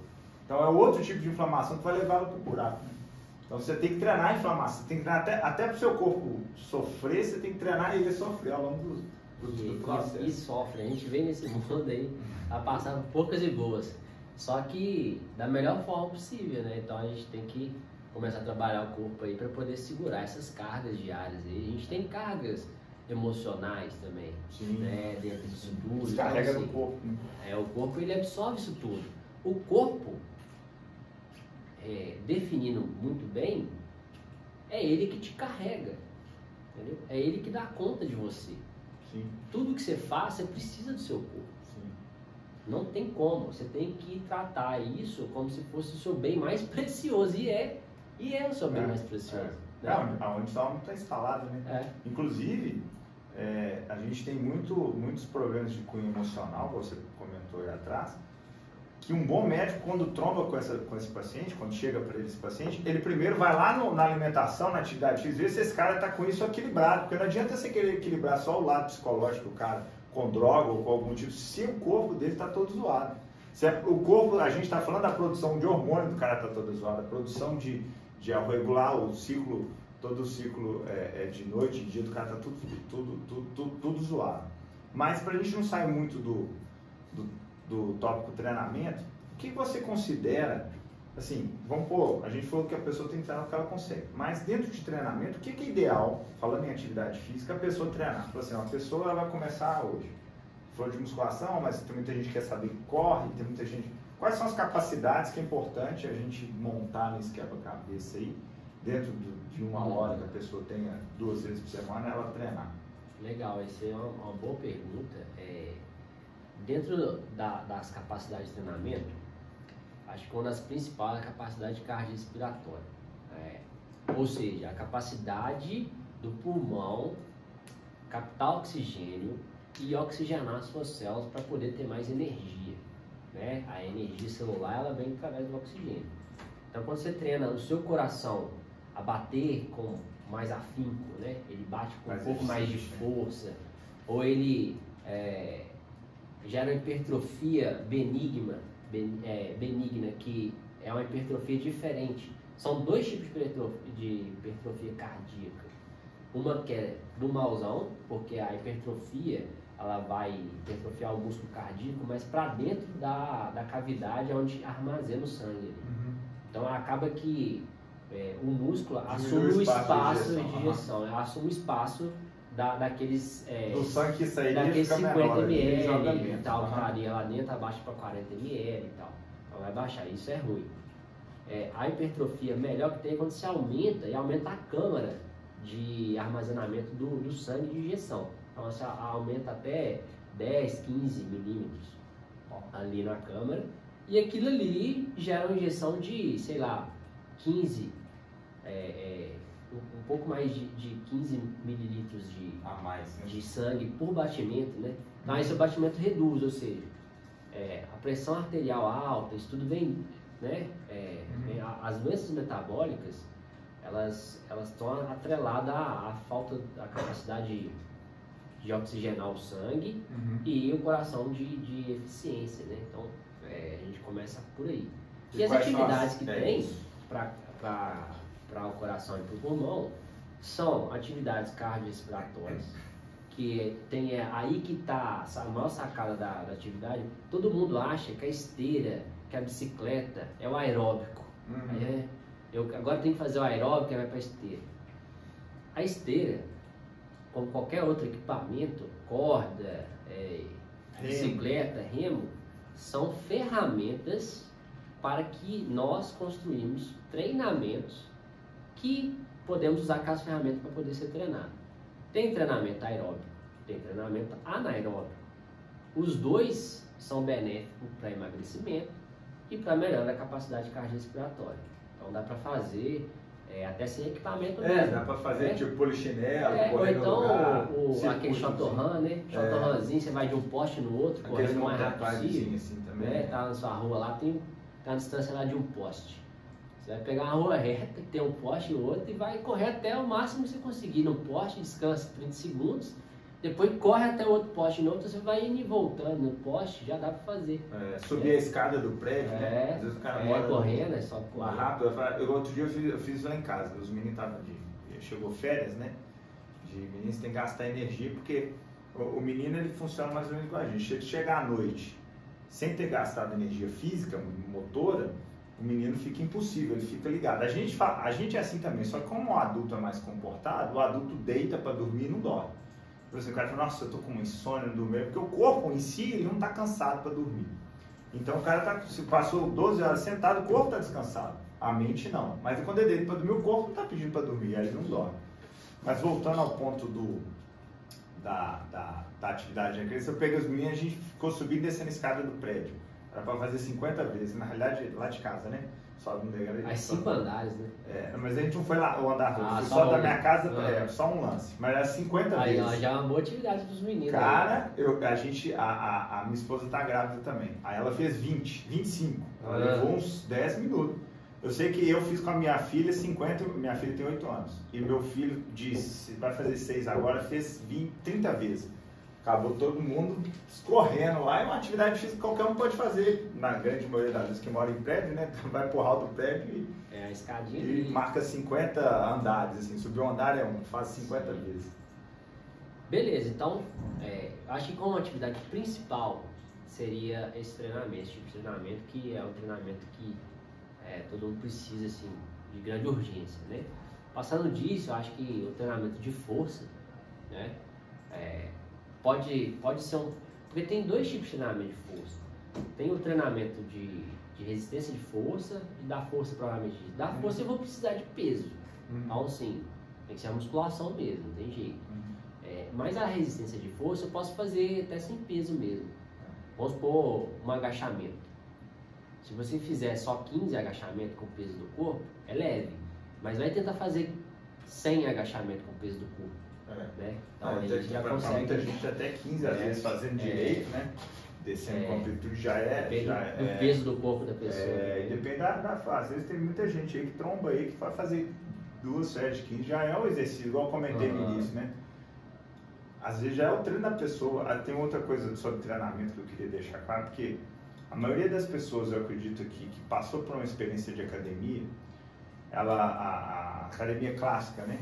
Então é outro tipo de inflamação que vai levá-lo para o buraco. Então você tem que treinar a inflamação, você tem que treinar até para o seu corpo sofrer, você tem que treinar ele a sofrer ao longo do processo. E sofre, a gente vem nesse mundo aí a passar por poucas e boas, só que da melhor forma possível, né? Então a gente tem que começar a trabalhar o corpo aí para poder segurar essas cargas diárias aí. A gente tem cargas emocionais também, né? Dentro disso tudo. Descarrega então, no corpo. O corpo ele absorve isso tudo. O corpo, definindo muito bem, é ele que te carrega, entendeu? É ele que dá conta de você. Sim. Tudo que você faz, você precisa do seu corpo. Sim. Não tem como, você tem que tratar isso como se fosse o seu bem mais precioso, e é o seu bem mais precioso. Né? Onde sua alma está instalada, né? Inclusive, a gente tem muitos problemas de cunho emocional, como você comentou aí atrás, que um bom médico, quando tromba com esse paciente, quando chega para ele esse paciente, ele primeiro vai lá na alimentação, na atividade física, ver se esse cara está com isso equilibrado, porque não adianta você querer equilibrar só o lado psicológico do cara, com droga ou com algum tipo, se o corpo dele está todo zoado. O corpo, a gente está falando da produção de hormônio do cara está todo zoado, a produção de ao regular o ciclo, todo o ciclo de noite e dia do cara está tudo zoado. Mas para a gente não sair muito do tópico treinamento, o que você considera, assim, vamos pôr, a gente falou que a pessoa tem que treinar o que ela consegue, mas dentro de treinamento, o que é ideal, falando em atividade física, a pessoa treinar? Assim, uma pessoa ela vai começar hoje, falou de musculação, mas tem muita gente que quer saber que corre, tem muita gente... Quais são as capacidades que é importante a gente montar nesse quebra-cabeça aí, dentro de uma hora que a pessoa tenha 2 vezes por semana, ela treinar? Legal, essa é uma boa pergunta. Dentro das capacidades de treinamento, acho que uma das principais é a capacidade cardiorrespiratória. Ou seja, a capacidade do pulmão captar oxigênio e oxigenar suas células para poder ter mais energia. Né? A energia celular ela vem através do oxigênio. Então, quando você treina o seu coração a bater com mais afinco, né? Ele bate com um pouco mais de força, ou ele gera uma hipertrofia benigna, que é uma hipertrofia diferente. São 2 tipos de hipertrofia cardíaca. Uma que é do malzão, porque a hipertrofia ela vai hipertrofiar o músculo cardíaco, mas para dentro da cavidade onde armazena o sangue. Uhum. Então acaba que o músculo assume o espaço de digestão, assume o espaço daqueles do sangue que sairia daqueles fica 50 menor, ml e tal, que estaria lá dentro, abaixa para 40 ml e tal. Então vai baixar, isso é ruim. A hipertrofia melhor que tem é quando se aumenta a câmara de armazenamento do sangue de injeção. Então você aumenta até 10, 15 milímetros ali na câmara, e aquilo ali gera uma injeção de, sei lá, 15, um pouco mais de 15 mililitros a mais, né? de sangue por batimento, né? Então aí seu batimento reduz, ou seja, a pressão arterial alta, isso tudo vem, né? As doenças metabólicas, elas estão atreladas à falta da capacidade de oxigenar o sangue e o coração de eficiência, né? Então a gente começa por aí. E as atividades que tem para o coração e para o pulmão são atividades cardiorrespiratórias, que tem aí que está a maior sacada da atividade. Todo mundo acha que a esteira, que a bicicleta é o aeróbico. Eu agora tenho que fazer o aeróbico e vai para a esteira. A esteira, como qualquer outro equipamento, corda, bicicleta, remo, são ferramentas para que nós construímos treinamentos que podemos usar aquelas ferramentas para poder ser treinado. Tem treinamento aeróbico, tem treinamento anaeróbico. Os dois são benéficos para emagrecimento e para melhorar a capacidade cardiorrespiratória. Então dá para fazer até sem equipamento mesmo. Dá para fazer tipo polichinelo, ou então lugar, aquele shotgun, né? Shotgunzinho, você vai de um poste no outro, correndo o mais rápido possível. Assim, também, tá na sua rua lá, tem uma distância lá de um poste. Você vai pegar uma rua reta, que tem um poste e outro, e vai correr até o máximo que você conseguir no poste, descansa 30 segundos, depois corre até o outro poste, no outro você vai indo e voltando no poste, já dá pra fazer. Subir a escada do prédio, né? Às vezes o cara mora correndo, é só correr. Lá rápido. Outro dia eu fiz lá em casa, os meninos estavam chegou férias, né? De meninos tem que gastar energia, porque o menino ele funciona mais ou menos igual a gente. Se ele chegar à noite sem ter gastado energia física, motora, o menino fica impossível, ele fica ligado. A gente é assim também, só que como o adulto é mais comportado, o adulto deita para dormir e não dorme. Por exemplo, o cara fala, nossa, eu tô com uma insônia, não dormi, porque o corpo em si ele não está cansado para dormir. Então o cara se passou 12 horas sentado, o corpo está descansado, a mente não. Mas quando ele deita para dormir, o corpo não está pedindo para dormir, aí ele não dorme. Mas voltando ao ponto da atividade de criança, eu peguei os meninos e a gente ficou subindo e descendo a escada do prédio. Era para fazer 50 vezes, na realidade lá de casa, né? Só no degrau. As 5 andares, né? Mas a gente não foi lá o andar todo, só da minha casa, só um lance. Mas era 50 aí, vezes. Já é uma boa atividade dos meninos. Cara, a minha esposa tá grávida também. Aí ela fez 25. Ela levou uns 10 minutos. Eu sei que eu fiz com a minha filha 50, minha filha tem 8 anos. E meu filho vai fazer 6 agora, fez 30 vezes. Acabou todo mundo escorrendo lá, é uma atividade física que qualquer um pode fazer, na grande maioria das vezes que mora em prédio, né? Vai pro alto do prédio a escadinha e marca 50 andares, assim, subir um andar faz 50 vezes. Beleza, então, acho que como atividade principal seria esse treinamento, esse tipo de treinamento, que é um treinamento que todo mundo precisa, assim, de grande urgência, né? Passando disso, eu acho que o treinamento de força, né, pode ser porque tem dois tipos de treinamento de força. Tem o treinamento de resistência de força e da força, provavelmente. Da força eu vou precisar de peso. Então, sim, tem que ser a musculação mesmo, não tem jeito. Mas a resistência de força eu posso fazer até sem peso mesmo. Vamos supor um agachamento. Se você fizer só 15 agachamentos com o peso do corpo, é leve. Mas vai tentar fazer 100 agachamentos com o peso do corpo. Né? Então a gente já consegue. Muita gente até 15, às vezes fazendo direito, né? Descendo com amplitude já depende do peso do corpo da pessoa. E depende da fase. Às vezes tem muita gente aí que tromba aí que vai fazer 2 séries de 15, já é um exercício, igual eu comentei no início, né? Às vezes já é o treino da pessoa. Tem outra coisa sobre treinamento que eu queria deixar claro, porque a maioria das pessoas, eu acredito que passou por uma experiência de academia, a academia clássica, né?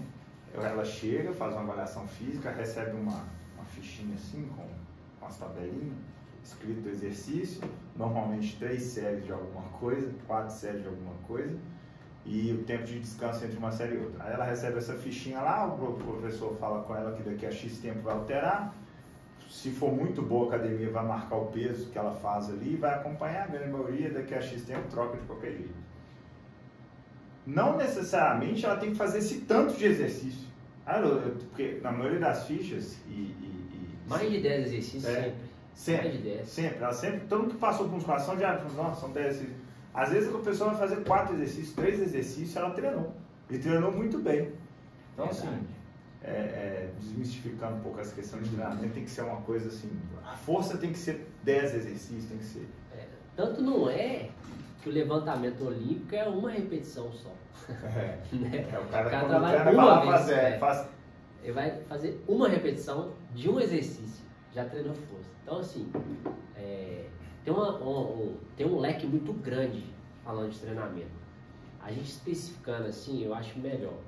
Ela chega, faz uma avaliação física, recebe uma fichinha assim, com as tabelinhas, escrito exercício, normalmente 3 séries de alguma coisa, 4 séries de alguma coisa, e o tempo de descanso entre uma série e outra. Aí ela recebe essa fichinha lá, o professor fala com ela que daqui a X tempo vai alterar. Se for muito boa a academia, vai marcar o peso que ela faz ali e vai acompanhar. A grande maioria, daqui a X tempo, troca de qualquer jeito. Não necessariamente ela tem que fazer esse tanto de exercício. Porque na maioria das fichas mais de 10 exercícios sempre. Mais de 10. Sempre. Todo mundo que passou por musculação já, nossa, são 10 exercícios. Às vezes a pessoa vai fazer 4 exercícios, 3 exercícios, ela treinou. E treinou muito bem. Então, assim, desmistificando um pouco essa questão de treinamento, tem que ser uma coisa assim, a força tem que ser 10 exercícios, tem que ser. Tanto não é que o levantamento olímpico é uma repetição só. O cara trabalha uma vez. Ele vai fazer uma repetição de um exercício, já treinou força. Então, assim, tem um leque muito grande falando de treinamento. A gente especificando assim, eu acho melhor.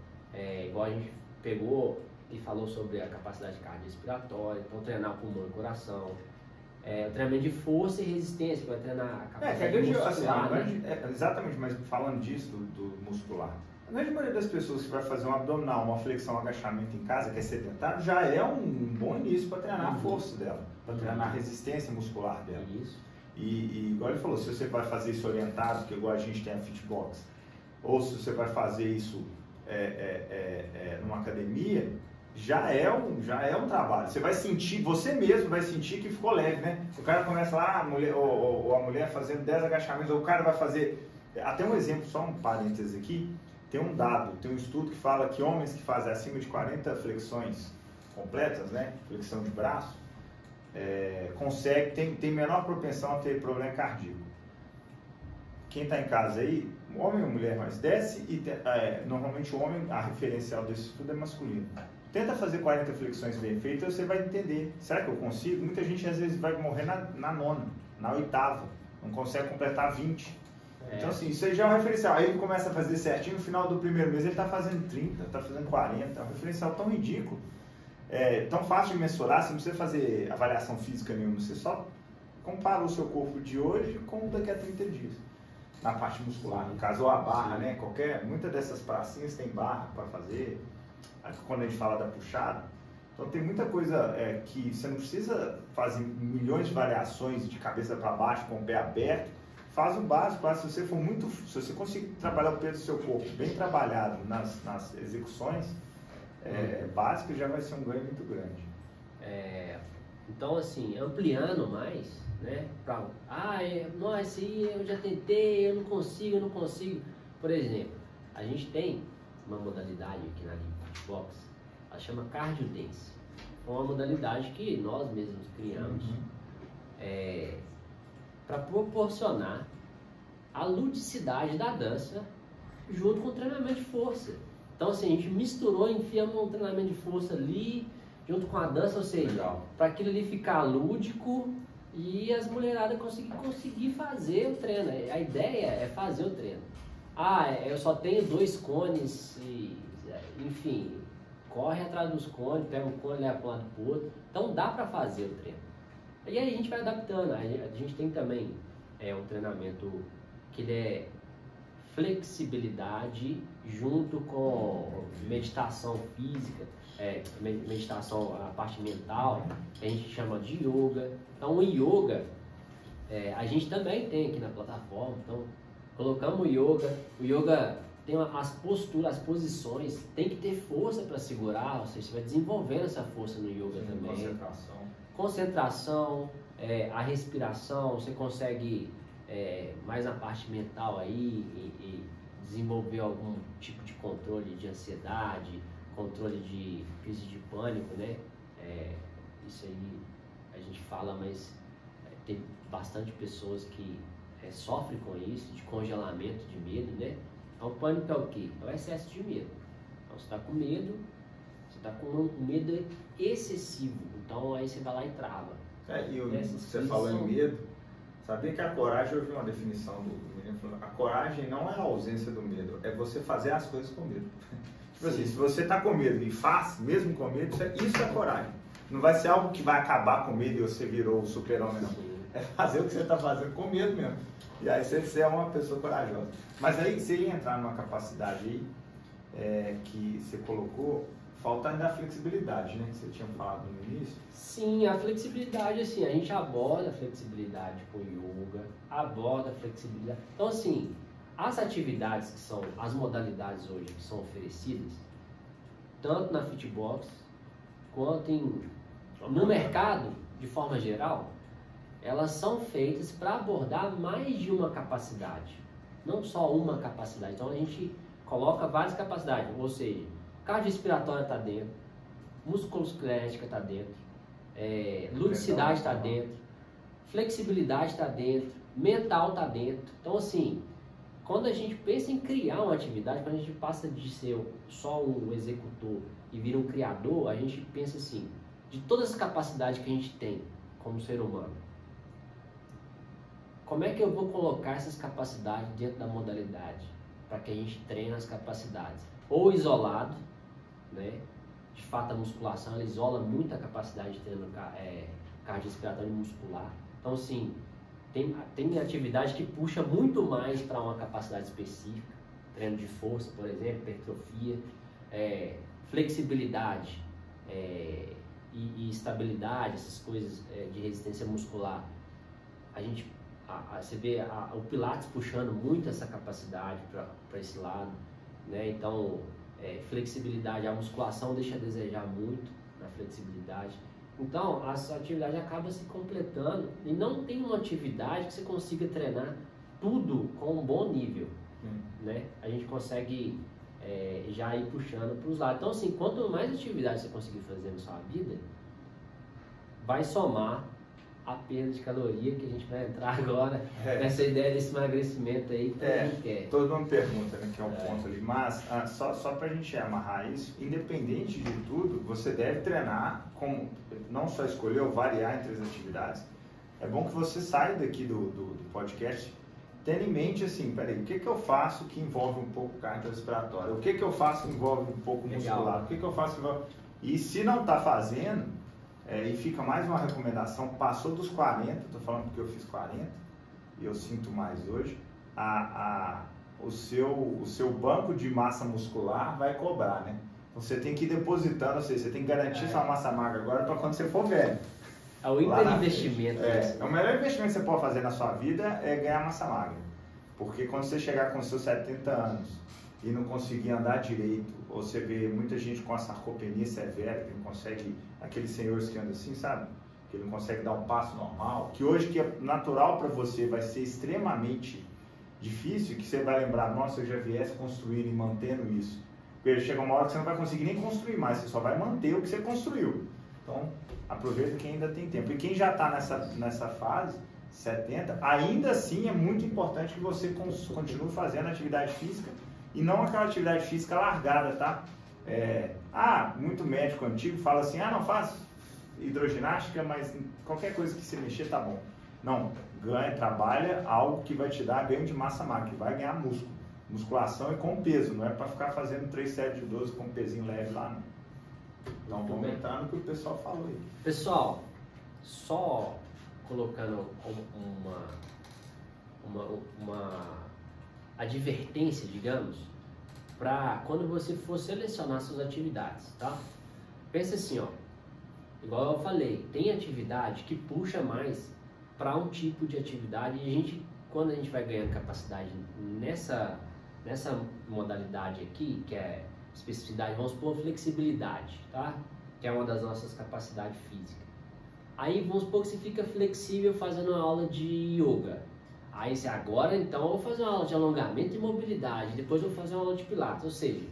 Igual a gente pegou e falou sobre a capacidade cardiorrespiratória, então treinar pulmão e coração. O treinamento de força e resistência, que vai treinar a capacidade muscular. Exatamente, mas falando disso, do muscular, a grande maioria das pessoas que vai fazer um abdominal, uma flexão, um agachamento em casa, que é sedentário, já é um bom início para treinar a força dela, para treinar a resistência muscular dela. Isso. E igual ele falou, se você vai fazer isso orientado, que igual a gente tem a Fitbox, ou se você vai fazer isso numa academia, já é um trabalho. Você vai sentir, você mesmo vai sentir que ficou leve, né? O cara começa lá, a mulher fazendo 10 agachamentos, ou o cara vai fazer... Até um exemplo, só um parênteses aqui, tem um estudo que fala que homens que fazem acima de 40 flexões completas, né? Flexão de braço, tem menor propensão a ter problema cardíaco. Quem está em casa aí, homem ou mulher, mas desce e normalmente o homem, a referencial desse estudo é masculino. Tenta fazer 40 flexões bem feitas, você vai entender. Será que eu consigo? Muita gente às vezes vai morrer na 9ª, na 8ª, não consegue completar 20. Então assim, isso aí já é um referencial. Aí ele começa a fazer certinho, no final do primeiro mês ele está fazendo 30, está fazendo 40, é um referencial tão ridículo. Tão fácil de mensurar, você não precisa fazer avaliação física nenhuma, você só compara o seu corpo de hoje com daqui a 30 dias. Na parte muscular, no caso a barra, né? Muitas dessas pracinhas tem barra para fazer, quando a gente fala da puxada. Então tem muita coisa que você não precisa fazer milhões de variações de cabeça para baixo com o pé aberto. Faz o básico, se você conseguir trabalhar o peso do seu corpo bem trabalhado nas execuções básicas, já vai ser um ganho muito grande. Então assim, ampliando mais, né? Nossa, eu já tentei, eu não consigo. Por exemplo, a gente tem uma modalidade aqui na Fitbox, ela chama Cardio Dance. É uma modalidade que nós mesmos criamos para proporcionar a ludicidade da dança junto com o treinamento de força. Então assim, a gente misturou, enfiamos um treinamento de força ali junto com a dança, ou seja, para aquilo ali ficar lúdico e as mulheradas conseguir fazer o treino. A ideia é fazer o treino. Eu só tenho 2 cones, enfim, corre atrás dos cones, pega um cone, leva para um lado para o outro. Então dá para fazer o treino. E aí a gente vai adaptando. A gente tem também um treinamento que ele é flexibilidade junto com meditação física, meditação, a parte mental, que a gente chama de yoga. Então o yoga, a gente também tem aqui na plataforma, então colocamos o yoga tem as posturas, as posições, tem que ter força para segurar, ou seja, você vai desenvolvendo essa força no yoga também. Concentração, a respiração, você consegue mais na parte mental aí e desenvolver algum tipo de controle de ansiedade, controle de crise de pânico, né? Isso aí a gente fala, mas tem bastante pessoas que sofrem com isso, de congelamento de medo, né? Então, o pânico é o quê? É o excesso de medo. Então, você está com medo, você está com um medo excessivo, então aí você vai lá e trava. Você falou em medo, sabia que a coragem, eu ouvi uma definição do menino falando, a coragem não é a ausência do medo, é você fazer as coisas com medo. Tipo assim, se você está com medo e faz, mesmo com medo, isso é coragem. Não vai ser algo que vai acabar com medo e você virou o super-homem, não. É fazer o que você está fazendo com medo mesmo. E aí você é uma pessoa corajosa. Mas aí você ia entrar numa capacidade aí, que você colocou, falta ainda a flexibilidade, né? Que você tinha falado no início. Sim, a flexibilidade, assim, a gente aborda a flexibilidade com yoga, aborda a flexibilidade. Então, assim, as atividades que são, as modalidades hoje que são oferecidas, tanto na Fitbox, quanto no mercado, de forma geral, elas são feitas para abordar mais de uma capacidade, não só uma capacidade. Então a gente coloca várias capacidades, ou seja, cardiorrespiratória está dentro, musculoesquelética está dentro, ludicidade está dentro, flexibilidade está dentro, mental está dentro. Então assim, quando a gente pensa em criar uma atividade, quando a gente passa de ser só um executor e vira um criador, a gente pensa assim, de todas as capacidades que a gente tem como ser humano, como é que eu vou colocar essas capacidades dentro da modalidade para que a gente treine as capacidades? Ou isolado, né? De fato a musculação ela isola muito a capacidade de treino cardiorrespiratório e muscular. Então assim, tem atividade que puxa muito mais para uma capacidade específica, treino de força, por exemplo, hipertrofia, flexibilidade e estabilidade, essas coisas de resistência muscular. Você vê o Pilates puxando muito essa capacidade para esse lado, né? Então, flexibilidade, a musculação deixa a desejar muito na flexibilidade. Então, as atividades acabam se completando e não tem uma atividade que você consiga treinar tudo com um bom nível, né? A gente consegue já ir puxando para os lados. Então, assim, quanto mais atividade você conseguir fazer na sua vida, vai somar a perda de caloria, que a gente vai entrar agora nessa ideia desse emagrecimento aí que todo mundo quer. Todo mundo pergunta, né, que é um ponto ali, mas só pra gente amarrar isso, independente de tudo, você deve treinar, não só escolher ou variar entre as atividades. É bom que você saia daqui do podcast tendo em mente assim, peraí, o que eu faço que envolve um pouco cardiorrespiratório? O que eu faço que envolve um pouco muscular? O que eu faço que envolve... E se não está fazendo, e fica mais uma recomendação, passou dos 40, estou falando porque eu fiz 40 e eu sinto mais hoje, o seu banco de massa muscular vai cobrar, né? Então você tem que ir depositando, ou seja, você tem que garantir sua massa magra agora para quando você for velho. É o hiperinvestimento. O melhor investimento que você pode fazer na sua vida é ganhar massa magra. Porque quando você chegar com seus 70 anos e não conseguir andar direito, ou você vê muita gente com a sarcopenia severa, que não consegue, aqueles senhores que andam assim, sabe? Que não consegue dar um passo normal, que hoje que é natural para você vai ser extremamente difícil, que você vai lembrar, nossa, eu já viesse construindo e mantendo isso. Porque chega uma hora que você não vai conseguir nem construir mais, você só vai manter o que você construiu. Então, aproveita que ainda tem tempo. E quem já está nessa fase, 70, ainda assim é muito importante que você continue fazendo atividade física e não aquela atividade física largada, tá? Muito médico antigo fala assim, não faz hidroginástica, mas qualquer coisa que você mexer tá bom. Não, trabalha algo que vai te dar ganho de massa magra, que vai ganhar músculo. Musculação e com peso, não é para ficar fazendo 3 séries de 12 com um pezinho leve lá, não. Então, vamos entrar no que o pessoal falou aí. Pessoal, só colocando uma advertência, digamos, para quando você for selecionar suas atividades, tá? Pensa assim, ó, igual eu falei, tem atividade que puxa mais para um tipo de atividade e quando a gente vai ganhando capacidade nessa modalidade aqui, que é especificidade, vamos supor flexibilidade, tá? Que é uma das nossas capacidades físicas. Aí vamos supor que você fica flexível fazendo uma aula de yoga. Aí você agora então eu vou fazer uma aula de alongamento e mobilidade, depois eu vou fazer uma aula de pilates. Ou seja,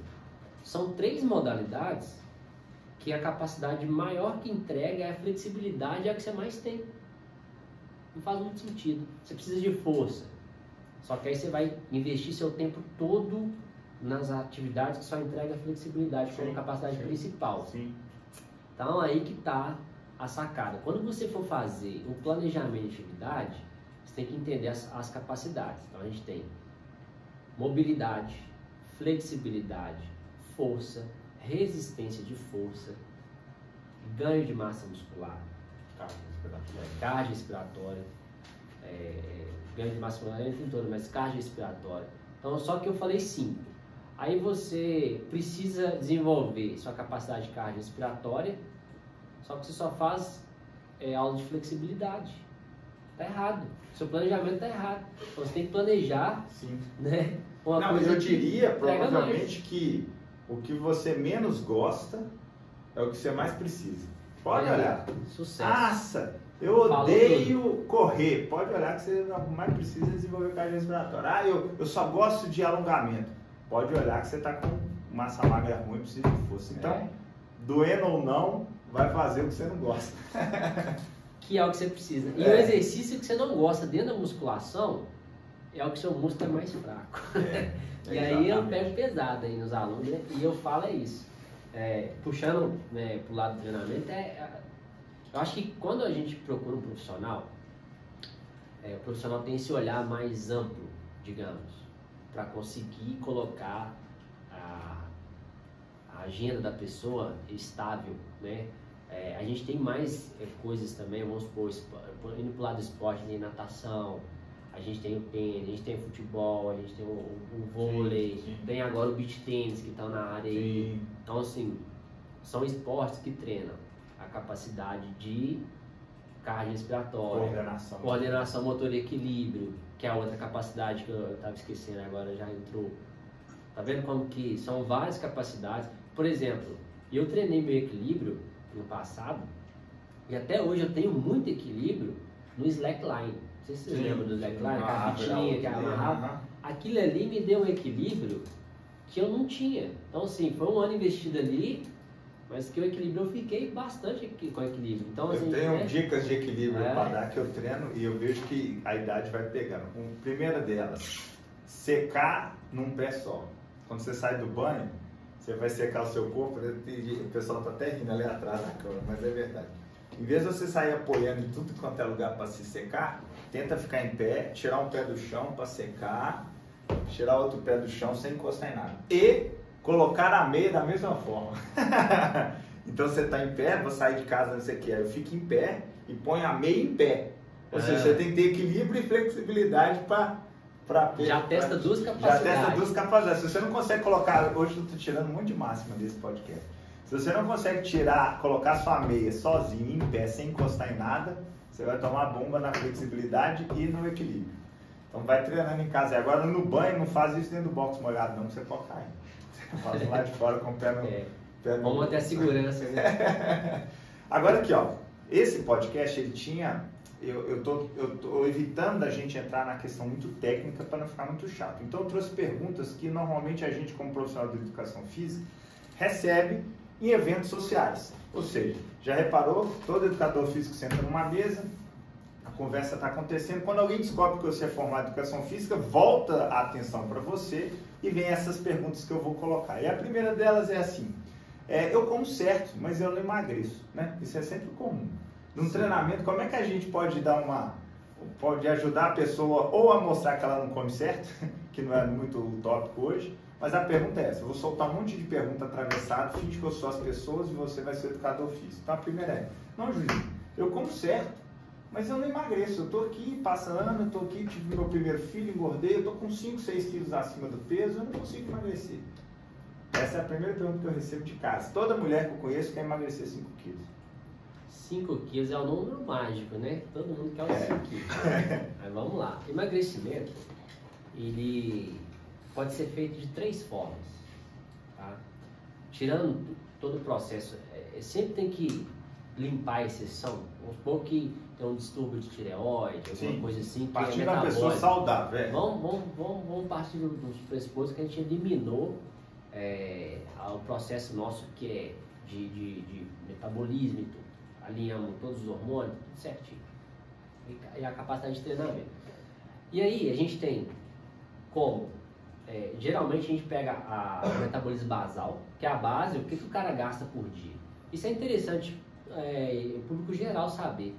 são 3 modalidades que a capacidade maior que entrega é a flexibilidade, é a que você mais tem. Não faz muito sentido. Você precisa de força. Só que aí você vai investir seu tempo todo nas atividades que só entrega flexibilidade como capacidade principal. Sim. Então aí que está a sacada. Quando você for fazer um planejamento de atividade, você tem que entender as capacidades. Então a gente tem mobilidade, flexibilidade, força, resistência de força, ganho de massa muscular, carga respiratória, ganho de massa muscular entre todo, mas carga respiratória. Então só que eu falei 5. Aí você precisa desenvolver sua capacidade de carga respiratória, só que você só faz aula de flexibilidade. Tá errado. Seu planejamento tá errado. Você tem que planejar, sim, né? Não, mas eu diria provavelmente que o que você menos gosta é o que você mais precisa. Pode olhar. Sucesso. Nossa, eu odeio correr. Pode olhar que você mais precisa desenvolver carga respiratória. Eu só gosto de alongamento. Pode olhar que você está com massa magra ruim, precisa de força. Então, doendo ou não, vai fazer o que você não gosta. Que é o que você precisa. E o exercício que você não gosta dentro da musculação é o que seu músculo é mais fraco. E aí eu pego pesado aí nos alunos, né? E eu falo isso. Puxando, né, pro lado do treinamento, eu acho que quando a gente procura um profissional, o profissional tem esse olhar mais amplo, digamos, para conseguir colocar a agenda da pessoa estável, né? A gente tem mais coisas também, vamos supor, indo pro lado do esporte, tem natação, a gente tem o tênis, a gente tem o futebol, a gente tem o vôlei, sim. Tem agora o beach tênis que estão na área aí. Então, assim, são esportes que treinam a capacidade de carga respiratória, coordenação motor e equilíbrio, que é a outra capacidade que eu estava esquecendo, agora já entrou. Tá vendo como que são várias capacidades? Por exemplo, eu treinei meu equilíbrio no passado e até hoje eu tenho muito equilíbrio no slackline. Não sei se vocês lembram do slackline, aquela fitinha que amarrava. Aquilo ali me deu um equilíbrio que eu não tinha. Então, assim, foi um ano investido ali, mas que o equilíbrio eu fiquei bastante com equilíbrio. Então, assim, eu tenho dicas de equilíbrio para dar que eu treino e eu vejo que a idade vai pegando. A primeira delas, secar num pé só. Quando você sai do banho, você vai secar o seu corpo, o pessoal está até rindo ali atrás da câmera, mas é verdade. Em vez de você sair apoiando em tudo quanto é lugar para se secar, tenta ficar em pé, tirar um pé do chão para secar, tirar outro pé do chão sem encostar em nada. E colocar a meia da mesma forma. Então você está em pé, vou sair de casa, não sei o que, aí eu fico em pé e ponho a meia em pé. Ou seja, você tem que ter equilíbrio e flexibilidade para... Já testa duas capacidades. Já testa duas capacidades. Se você não consegue colocar... Hoje eu estou tirando um monte de máxima desse podcast. Se você não consegue colocar sua meia sozinho, em pé, sem encostar em nada, você vai tomar bomba na flexibilidade e no equilíbrio. Então vai treinando em casa. E agora no banho, não faz isso dentro do box molhado não, você pode cair. Você faz lá de fora com o pé no... Vamos manter a segurança. Né? Agora aqui, ó. Esse podcast, ele tinha... Eu tô evitando da gente entrar na questão muito técnica para não ficar muito chato. Então eu trouxe perguntas que normalmente a gente, como profissional de educação física, recebe em eventos sociais. Ou seja, já reparou? Todo educador físico senta numa mesa, a conversa está acontecendo. Quando alguém descobre que você é formado em educação física, volta a atenção para você e vem essas perguntas que eu vou colocar. E a primeira delas é assim: eu como certo, mas eu não emagreço, né? Isso é sempre comum. Num treinamento, como é que a gente pode pode ajudar a pessoa ou a mostrar que ela não come certo, que não é muito utópico hoje, mas a pergunta é essa: eu vou soltar um monte de pergunta atravessada, finge que eu sou as pessoas e você vai ser o educador físico. Então a primeira é: não, Julinho, eu como certo, mas eu não emagreço, eu tô aqui, passa ano, eu tô aqui, tive meu primeiro filho, engordei, eu tô com 5, 6 quilos acima do peso, eu não consigo emagrecer. Essa é a primeira pergunta que eu recebo de casa. Toda mulher que eu conheço quer emagrecer 5 quilos. 5 quilos é o número mágico, né? Todo mundo quer os 5 quilos. Mas vamos lá. Emagrecimento, ele pode ser feito de 3 formas. Tá? Tirando todo o processo, sempre tem que limpar a exceção. Vamos supor que tem um distúrbio de tireoide, alguma coisa assim. Partindo da pessoa saudável. Vamos partir dos pressupostos que a gente eliminou o processo nosso que é de metabolismo e tudo. Alinhamos todos os hormônios, tudo certinho. E a capacidade de treinamento. E aí a gente tem como, geralmente a gente pega o metabolismo basal, que é a base, o que o cara gasta por dia. Isso é interessante o público geral saber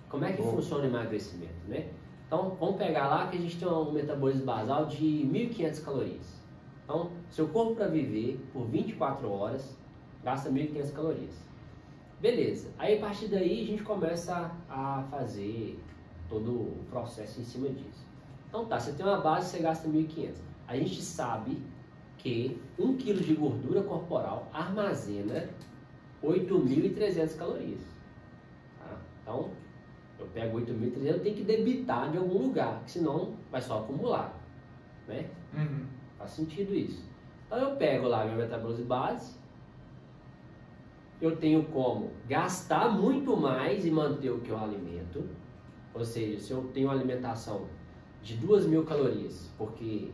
como é que funciona o emagrecimento, né? Então vamos pegar lá que a gente tem um metabolismo basal de 1.500 calorias. Então, seu corpo para viver por 24 horas gasta 1.500 calorias. Beleza. Aí a partir daí a gente começa a fazer todo o processo em cima disso. Então tá, você tem uma base, você gasta 1.500. A gente sabe que 1 kg de gordura corporal armazena 8.300 calorias. Tá? Então, eu pego 8.300, eu tenho que debitar de algum lugar, senão vai só acumular. Né? Faz sentido isso. Então eu pego lá meu metabolismo base, eu tenho como gastar muito mais e manter o que eu alimento. Ou seja, se eu tenho uma alimentação de 2.000 calorias, porque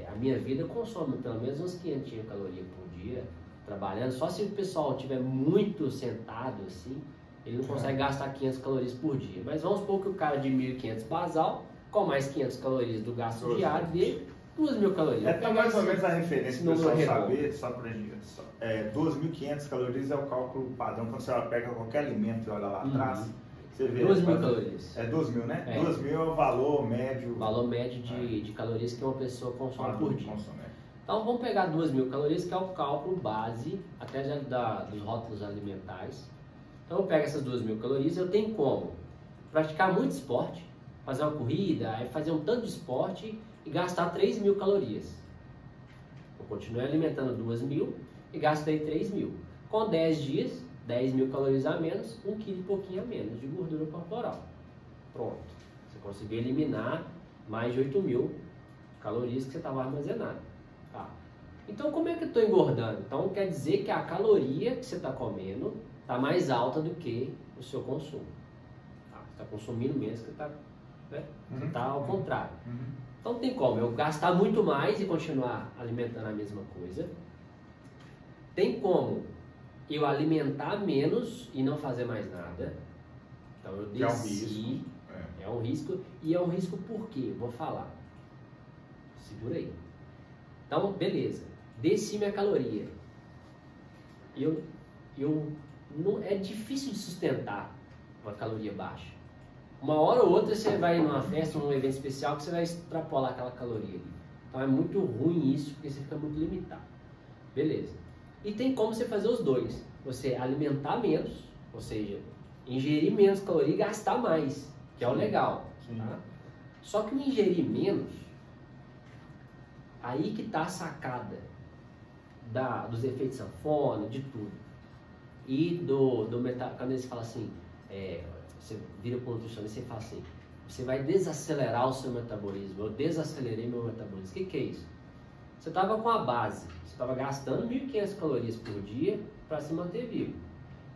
a minha vida consome pelo menos uns 500 calorias por dia, trabalhando, só se o pessoal estiver muito sentado assim, ele não consegue gastar 500 calorias por dia. Mas vamos supor que o cara de 1.500 basal, com mais 500 calorias do gasto diário dele, 2.000 calorias. Tá mais ou menos a referência para o pessoal saber, só para gente. 2.500 calorias é o cálculo padrão, quando você pega qualquer alimento e olha lá atrás, você vê. 2.000 calorias. 2.000, né? 2.000 é o valor médio. Valor médio de calorias que uma pessoa consome por dia. Então vamos pegar 2.000 calorias, que é o cálculo base, até dos rótulos alimentares. Então eu pego essas 2.000 calorias, eu tenho como praticar muito esporte, fazer uma corrida, fazer um tanto de esporte e gastar 3.000 calorias. Eu continuei alimentando 2.000 e gastei 3.000. Com 10 dias, 10.000 calorias a menos, 1 kg e pouquinho a menos de gordura corporal. Pronto. Você conseguiu eliminar mais de 8.000 calorias que você estava armazenando. Tá. Então como é que eu estou engordando? Então quer dizer que a caloria que você está comendo está mais alta do que o seu consumo. Tá? Você está consumindo menos que está, né? Você está ao contrário. Então tem como eu gastar muito mais e continuar alimentando a mesma coisa. Tem como eu alimentar menos e não fazer mais nada. Então eu desci. É um risco. E é um risco por quê? Eu vou falar. Segura aí. Então, beleza. Desci minha caloria. Não, é difícil de sustentar uma caloria baixa. Uma hora ou outra você vai numa festa, num evento especial, que você vai extrapolar aquela caloria ali. Então é muito ruim isso, porque você fica muito limitado. Beleza. E tem como você fazer os dois. Você alimentar menos, ou seja, ingerir menos caloria e gastar mais, que é o legal. Tá? Só que o ingerir menos, aí que está a sacada dos efeitos sanfona, de tudo. E quando eles falam assim, você vira para o nutricionista e fala assim, você vai desacelerar o seu metabolismo. Eu desacelerei meu metabolismo. O que é isso? Você estava com a base, você estava gastando 1.500 calorias por dia para se manter vivo.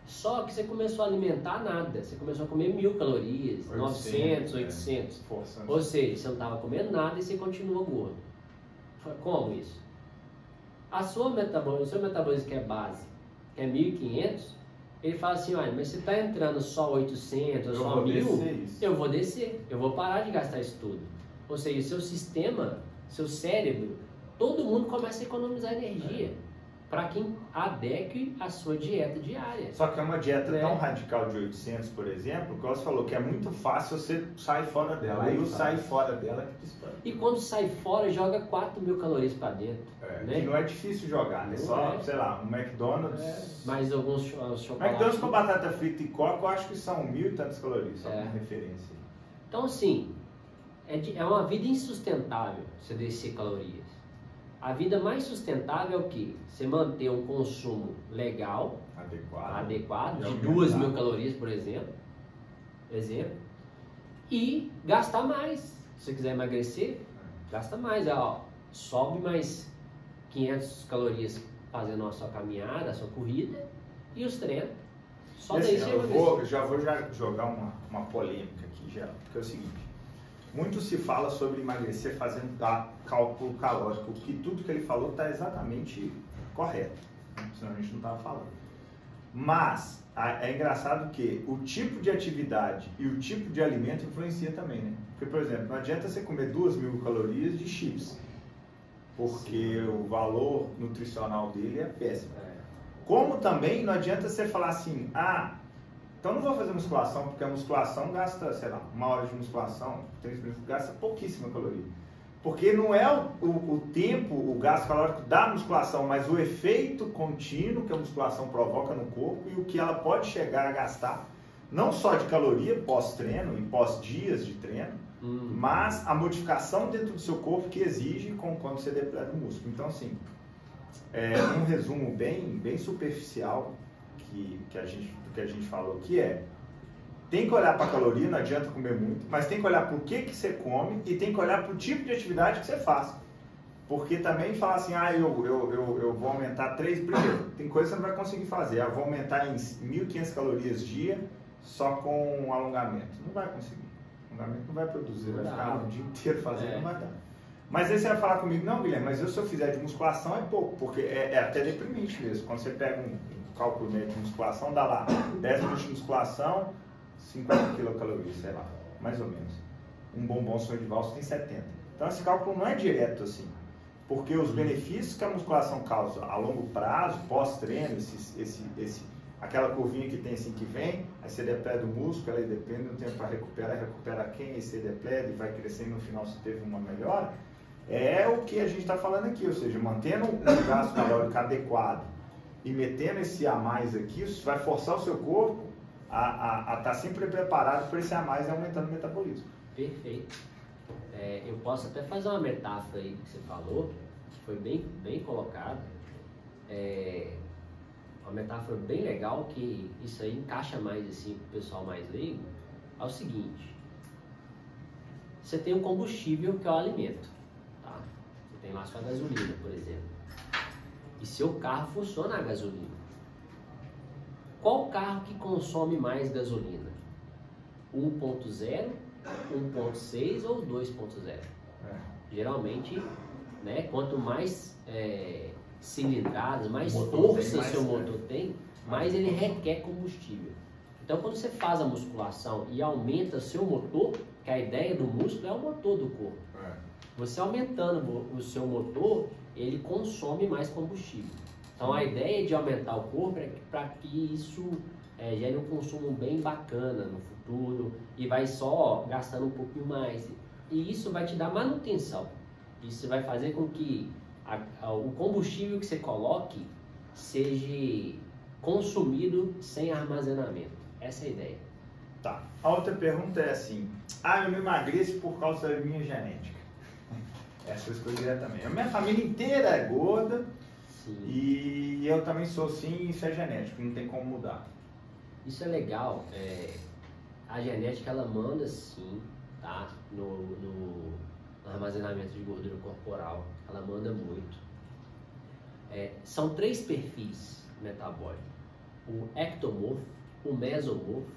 Só que você começou a alimentar nada, você começou a comer 1.000 calorias, 900, 800. Ou seja, você não estava comendo nada e você continua gordo. Como isso? O seu metabolismo que é base, que é 1.500, ele fala assim, olha, mas você está entrando só 800, só 1.000, eu vou descer, eu vou parar de gastar isso tudo. Ou seja, seu sistema, seu cérebro, todo mundo começa a economizar energia. para quem adeque a sua dieta diária. Só que é uma dieta tão radical de 800, por exemplo, que você falou que é muito fácil você sair fora dela. Aí o sair fora dela que dispara. E quando sai fora, joga 4.000 calorias para dentro. Né? Que não é difícil jogar, né? Só, sei lá, um McDonald's. Mais alguns chocolates. McDonald's com batata frita e coca, eu acho que são 1.000 e tantas calorias, só como referência. Então, assim, é uma vida insustentável você descer calorias. A vida mais sustentável é o quê? Você manter um consumo legal, adequado de 2.000 calorias, por exemplo, e gastar mais. Se você quiser emagrecer, gasta mais. Ó, sobe mais 500 calorias fazendo a sua caminhada, a sua corrida e os treinos. Só daí você eu já vou jogar uma polêmica aqui, geral, porque é o seguinte. Muito se fala sobre emagrecer fazendo cálculo calórico, que tudo que ele falou está exatamente correto, senão a gente não estava falando. Mas é engraçado que o tipo de atividade e o tipo de alimento influencia também, né? Porque, por exemplo, não adianta você comer 2.000 calorias de chips, porque o valor nutricional dele é péssimo. Como também não adianta você falar assim, então não vou fazer musculação, porque a musculação gasta, sei lá, 1 hora de musculação, 30 minutos, gasta pouquíssima caloria. Porque não é o tempo, o gasto calórico da musculação, mas o efeito contínuo que a musculação provoca no corpo e o que ela pode chegar a gastar, não só de caloria pós-treino e pós-dias de treino, mas a modificação dentro do seu corpo que exige quando você depleta o músculo. Então, assim, um resumo bem superficial que a gente falou, que tem que olhar para a caloria, não adianta comer muito, mas tem que olhar para o que você come e tem que olhar para o tipo de atividade que você faz. Porque também falar assim, eu vou aumentar 3, primeiro, tem coisa que você não vai conseguir fazer, eu vou aumentar em 1.500 calorias dia só com alongamento. Não vai conseguir. O alongamento não vai produzir, vai ficar o dia inteiro fazendo, não vai dar. Mas aí você vai falar comigo, não, Guilherme, mas se eu fizer de musculação é pouco, porque é até deprimente mesmo. Quando você pega um cálculo médio de musculação, dá lá 10 minutos de musculação, 50 quilocalorias, sei lá, mais ou menos. Um bombom sonho de valsa tem 70. Então esse cálculo não é direto assim, porque os benefícios que a musculação causa a longo prazo, pós-treino, aquela curvinha que tem assim que vem, aí você depleta o músculo, aí depende do tempo para recupera quem, aí você depleta e vai crescendo, no final você teve uma melhora, é o que a gente está falando aqui, ou seja, mantendo um gasto calórico adequado e metendo esse a mais aqui, isso vai forçar o seu corpo a estar sempre preparado para esse a mais e aumentando o metabolismo. Perfeito. Eu posso até fazer uma metáfora aí que você falou, que foi bem colocado. Uma metáfora bem legal, que isso aí encaixa mais assim para o pessoal mais leigo. É o seguinte: você tem um combustível que é o alimento, tá? Você tem lá sua gasolina, por exemplo, e seu carro funciona a gasolina. Qual carro que consome mais gasolina? 1.0, 1.6 ou 2.0? Geralmente, né, quanto mais cilindradas, mais força seu motor tem, mais ele requer combustível. Então, quando você faz a musculação e aumenta seu motor, que a ideia do músculo é o motor do corpo. Você aumentando o seu motor, ele consome mais combustível. Então, a ideia de aumentar o corpo é para que isso gere um consumo bem bacana no futuro e vai só gastando um pouquinho mais. E isso vai te dar manutenção. Isso vai fazer com que o combustível que você coloque seja consumido sem armazenamento. Essa é a ideia. Tá. A outra pergunta é assim: eu não emagreço por causa da minha genética. Essa escolha também. A minha família inteira é gorda. Sim. E eu também sou assim, isso é genético, não tem como mudar. Isso é legal. A genética ela manda sim, tá? No armazenamento de gordura corporal, ela manda muito. São 3 perfis metabólicos: o ectomorfo, o mesomorfo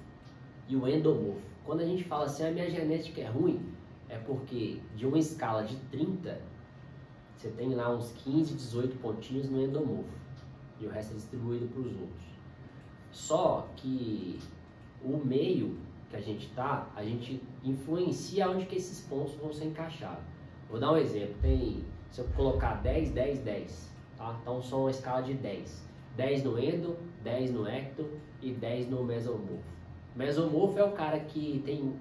e o endomorfo. Quando a gente fala assim, a minha genética é ruim, é porque de uma escala de 30, você tem lá uns 15, 18 pontinhos no endomorfo e o resto é distribuído para os outros. Só que o meio que a gente influencia onde que esses pontos vão ser encaixados. Vou dar um exemplo: se eu colocar 10, 10, 10, tá? Então são uma escala de 10. 10 no endo, 10 no ecto e 10 no mesomorfo. Mesomorfo é o cara que tem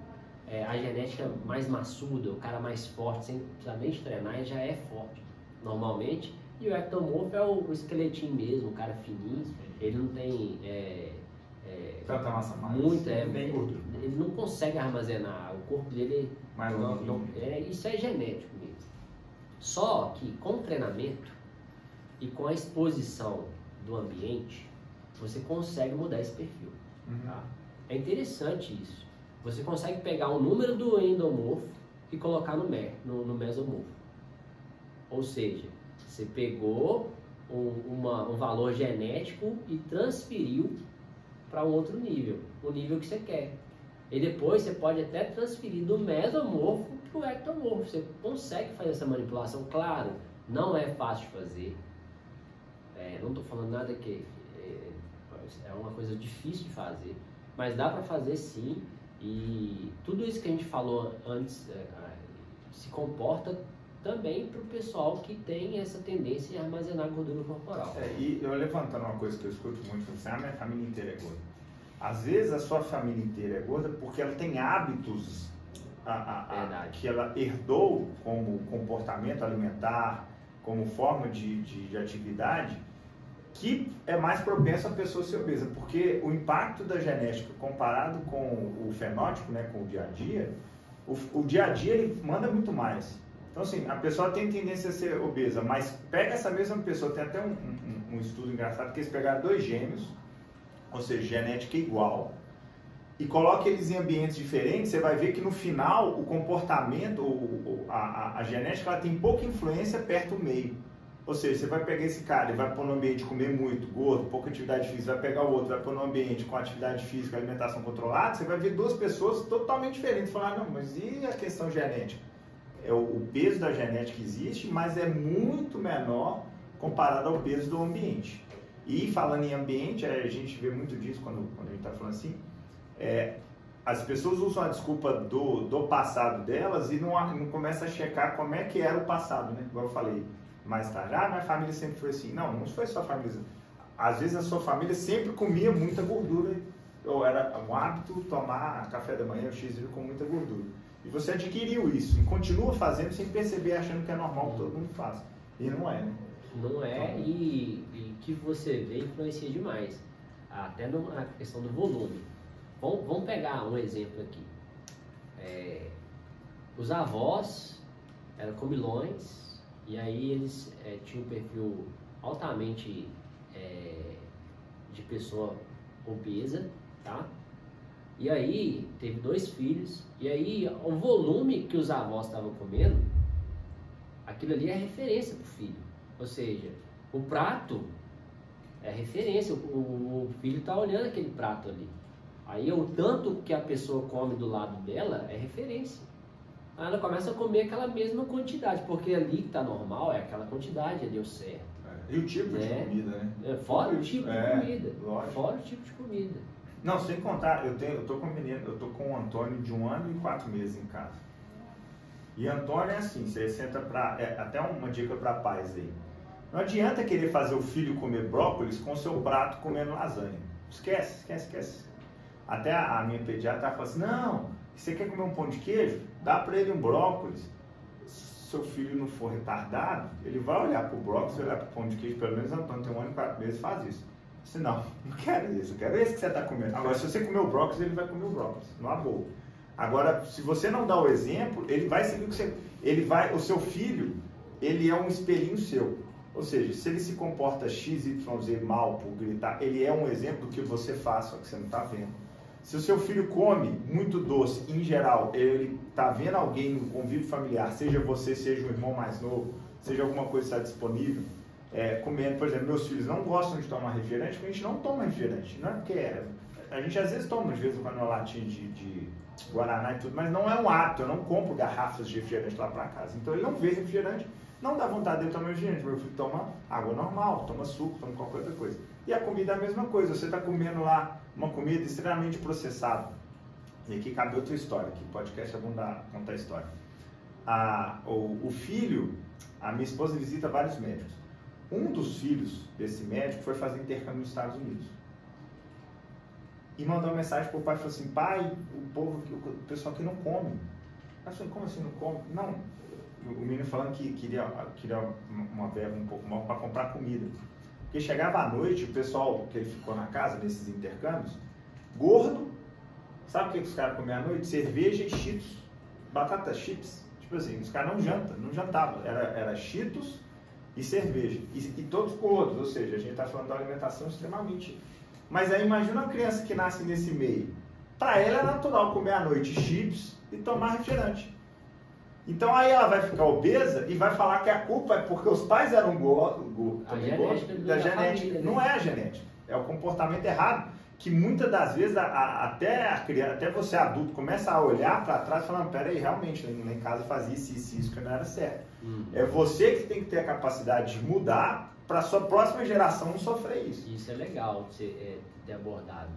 a genética mais maçuda, o cara mais forte, sem precisar nem de treinar, ele já é forte normalmente. E o ectomorfo é o esqueletinho mesmo, o cara fininho, ele não tem tanta massa mais, nem gordura. Ele não consegue armazenar, o corpo dele isso é genético mesmo. Só que com o treinamento e com a exposição do ambiente, você consegue mudar esse perfil. Tá? É interessante isso. Você consegue pegar o número do endomorfo e colocar no mesomorfo. Ou seja, você pegou um valor genético e transferiu para um outro nível, o nível que você quer. E depois você pode até transferir do mesomorfo para o ectomorfo. Você consegue fazer essa manipulação. Claro, não é fácil de fazer. Não estou falando nada que é uma coisa difícil de fazer, mas dá para fazer sim. E tudo isso que a gente falou antes se comporta também para o pessoal que tem essa tendência em armazenar gordura corporal. E eu levantando uma coisa que eu escuto muito, a minha família inteira é gorda. Às vezes a sua família inteira é gorda porque ela tem hábitos que ela herdou como comportamento alimentar, como forma de atividade, que é mais propenso a pessoa ser obesa, porque o impacto da genética comparado com o fenótipo, né, com o dia a dia ele manda muito mais. Então assim, a pessoa tem tendência a ser obesa, mas pega essa mesma pessoa, tem até um estudo engraçado que eles pegaram 2 gêmeos, ou seja, genética igual, e coloca eles em ambientes diferentes, você vai ver que no final o comportamento, a genética ela tem pouca influência perto do meio. Ou seja, você vai pegar esse cara e vai pôr no ambiente comer muito, gordo, pouca atividade física, vai pegar o outro, vai pôr no ambiente com atividade física, alimentação controlada, você vai ver 2 pessoas totalmente diferentes. Falar, não, mas e a questão genética? O peso da genética existe, mas é muito menor comparado ao peso do ambiente. E falando em ambiente, a gente vê muito disso quando a gente está falando assim, as pessoas usam a desculpa do passado delas e não começam a checar como é que era o passado, né? Igual eu falei mais tarde, minha família sempre foi assim. Não foi só a família. Às vezes a sua família sempre comia muita gordura, ou era um hábito tomar café da manhã, o X com muita gordura. E você adquiriu isso e continua fazendo sem perceber, achando que é normal que todo mundo faz. E não é, né? Não é, então, e que você vê influencia demais, até na questão do volume. Vamos pegar um exemplo aqui. Os avós eram comilões, e aí eles tinham um perfil altamente de pessoa obesa, tá? E aí teve 2 filhos, e aí o volume que os avós estavam comendo, aquilo ali é referência para o filho. Ou seja, o prato é referência, o filho está olhando aquele prato ali. Aí o tanto que a pessoa come do lado dela é referência. Aí ela começa a comer aquela mesma quantidade, porque ali que está normal é aquela quantidade, deu certo. E o tipo de comida, né? Fora o tipo de comida. Lógico. Fora o tipo de comida. Não, sem contar, eu tô com um menino, eu tô com o Antônio de 1 ano e 4 meses em casa. E Antônio é assim, você senta até uma dica para pais aí. Não adianta querer fazer o filho comer brócolis com o seu prato comendo lasanha. Esquece. Até a minha pediatra falou assim, não, você quer comer um pão de queijo? Dá para ele um brócolis. Se seu filho não for retardado, ele vai olhar para o brócolis, vai olhar para o pão de queijo, pelo menos Antônio tem 1 ano e 4 meses faz isso. Se não quero isso, eu quero esse que você está comendo. Agora, se você comer o brócolis, ele vai comer o brócolis, numa boa. Agora, se você não dá o exemplo, ele vai seguir o que você... o seu filho, ele é um espelhinho seu. Ou seja, se ele se comporta XYZ mal por gritar, ele é um exemplo do que você faz, só que você não está vendo. Se o seu filho come muito doce, em geral, ele está vendo alguém no convívio familiar, seja você, seja o irmão mais novo, seja alguma coisa que está disponível, comendo, por exemplo, meus filhos não gostam de tomar refrigerante, porque a gente não toma refrigerante, não é porque a gente às vezes toma, às vezes, uma latinha de Guaraná e tudo, mas não é um hábito, eu não compro garrafas de refrigerante lá para casa, então ele não vê refrigerante, não dá vontade de tomar refrigerante, meu filho toma água normal, toma suco, toma qualquer outra coisa. E a comida é a mesma coisa, você está comendo lá uma comida extremamente processada, e aqui cabe outra história, que podcast é bom contar a história. O filho, a minha esposa visita vários médicos. Um dos filhos desse médico foi fazer intercâmbio nos Estados Unidos. E mandou uma mensagem pro pai e falou assim: pai, o pessoal aqui não come. Eu falei: como assim não come? Não. O menino falando que queria uma verba um pouco maior para comprar comida. Porque chegava à noite, o pessoal que ele ficou na casa nesses intercâmbios, gordo, sabe o que os caras comiam à noite? Cerveja e cheetos, batata chips. Tipo assim, os caras não jantavam, era cheetos e cerveja. E todos gordos, ou seja, a gente está falando de uma alimentação extremamente... Mas aí imagina uma criança que nasce nesse meio. Para ela é natural comer à noite chips e tomar refrigerante. Então aí ela vai ficar obesa e vai falar que a culpa é porque os pais eram gordos, da genética. Não é a genética, é o comportamento errado, que muitas das vezes até a criança, até você adulto começa a olhar para trás e falar: peraí, realmente, lá em casa fazia isso que não era certo. É você que tem que ter a capacidade de mudar para a sua próxima geração não sofrer isso. Isso é legal de ter abordado.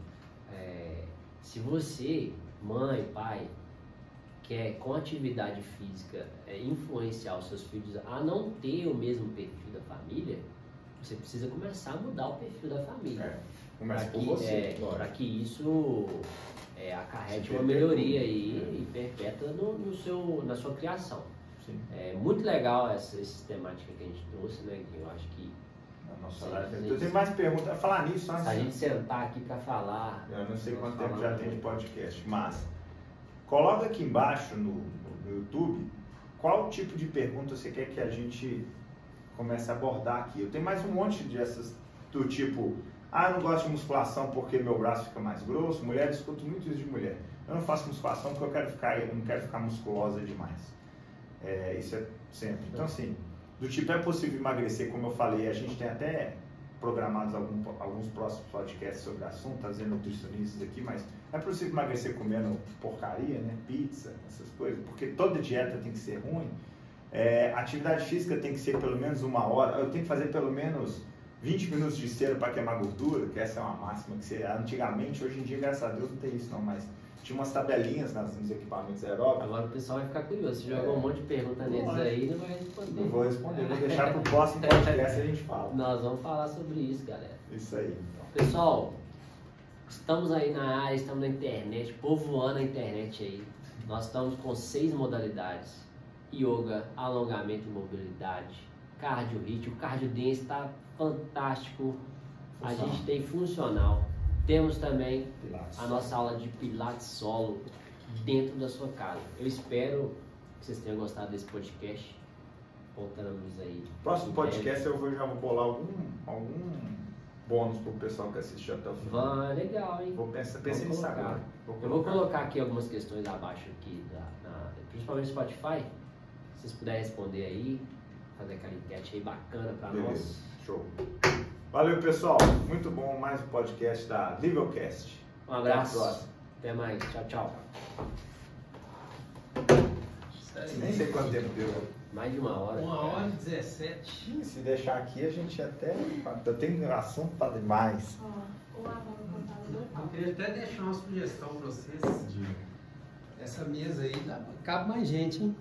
Se você, mãe, pai, quer com atividade física influenciar os seus filhos a não ter o mesmo perfil da família, você precisa começar a mudar o perfil da família. Começa com você. Para que isso acarrete uma melhoria aí e perpétua na sua criação. Sim. É muito legal essa sistemática que a gente trouxe, né? Que eu acho que... Eu tenho mais perguntas. A falar nisso, se a gente sentar aqui para falar... Eu não sei quanto tempo já tem de podcast, mas... Coloca aqui embaixo no YouTube qual tipo de pergunta você quer que a gente comece a abordar aqui. Eu tenho mais um monte dessas do tipo: eu não gosto de musculação porque meu braço fica mais grosso. Mulher, escuto muito isso de mulher. Eu não faço musculação porque eu não quero ficar musculosa demais. Isso é sempre. Então assim, do tipo, é possível emagrecer, como eu falei, a gente tem até programados alguns próximos podcasts sobre o assunto, tá dizendo nutricionistas aqui, mas é possível emagrecer comendo porcaria, né? Pizza, essas coisas, porque toda dieta tem que ser ruim. Atividade física tem que ser pelo menos 1 hora, eu tenho que fazer pelo menos 20 minutos de esteira para queimar gordura, que essa é uma máxima que antigamente, hoje em dia, graças a Deus, não tem isso não, mas tinha umas tabelinhas nos equipamentos aeróbicos. Agora o pessoal vai ficar curioso, se jogar um monte de pergunta neles aí, não vai responder. Não vou responder, vou deixar para o próximo podcast a gente fala. Nós vamos falar sobre isso, galera. Isso aí. Pessoal, estamos aí na área, estamos na internet, povoando a internet aí. Nós estamos com 6 modalidades: yoga, alongamento e mobilidade, cardio hit. O cardio dance está fantástico. A gente tem funcional. Temos também a nossa aula de pilates solo dentro da sua casa. Eu espero que vocês tenham gostado desse podcast. Voltamos aí. Próximo podcast eu já vou bolar algum bônus pro pessoal que assistiu até o final. Legal, hein? Vou pensar nisso agora. Eu vou colocar aqui algumas questões abaixo aqui, principalmente no Spotify. Se vocês puderem responder aí, fazer aquela enquete aí bacana para nós. Show. Valeu, pessoal. Muito bom. Mais um podcast da Livelcast. Um abraço. Até mais. Tchau, tchau. Nem sei quanto tempo deu. Mais de 1 hora. 1h17. Se deixar aqui, a gente até... Eu tenho assunto para demais. Eu queria até deixar uma sugestão para vocês. Essa mesa aí cabe mais gente, hein?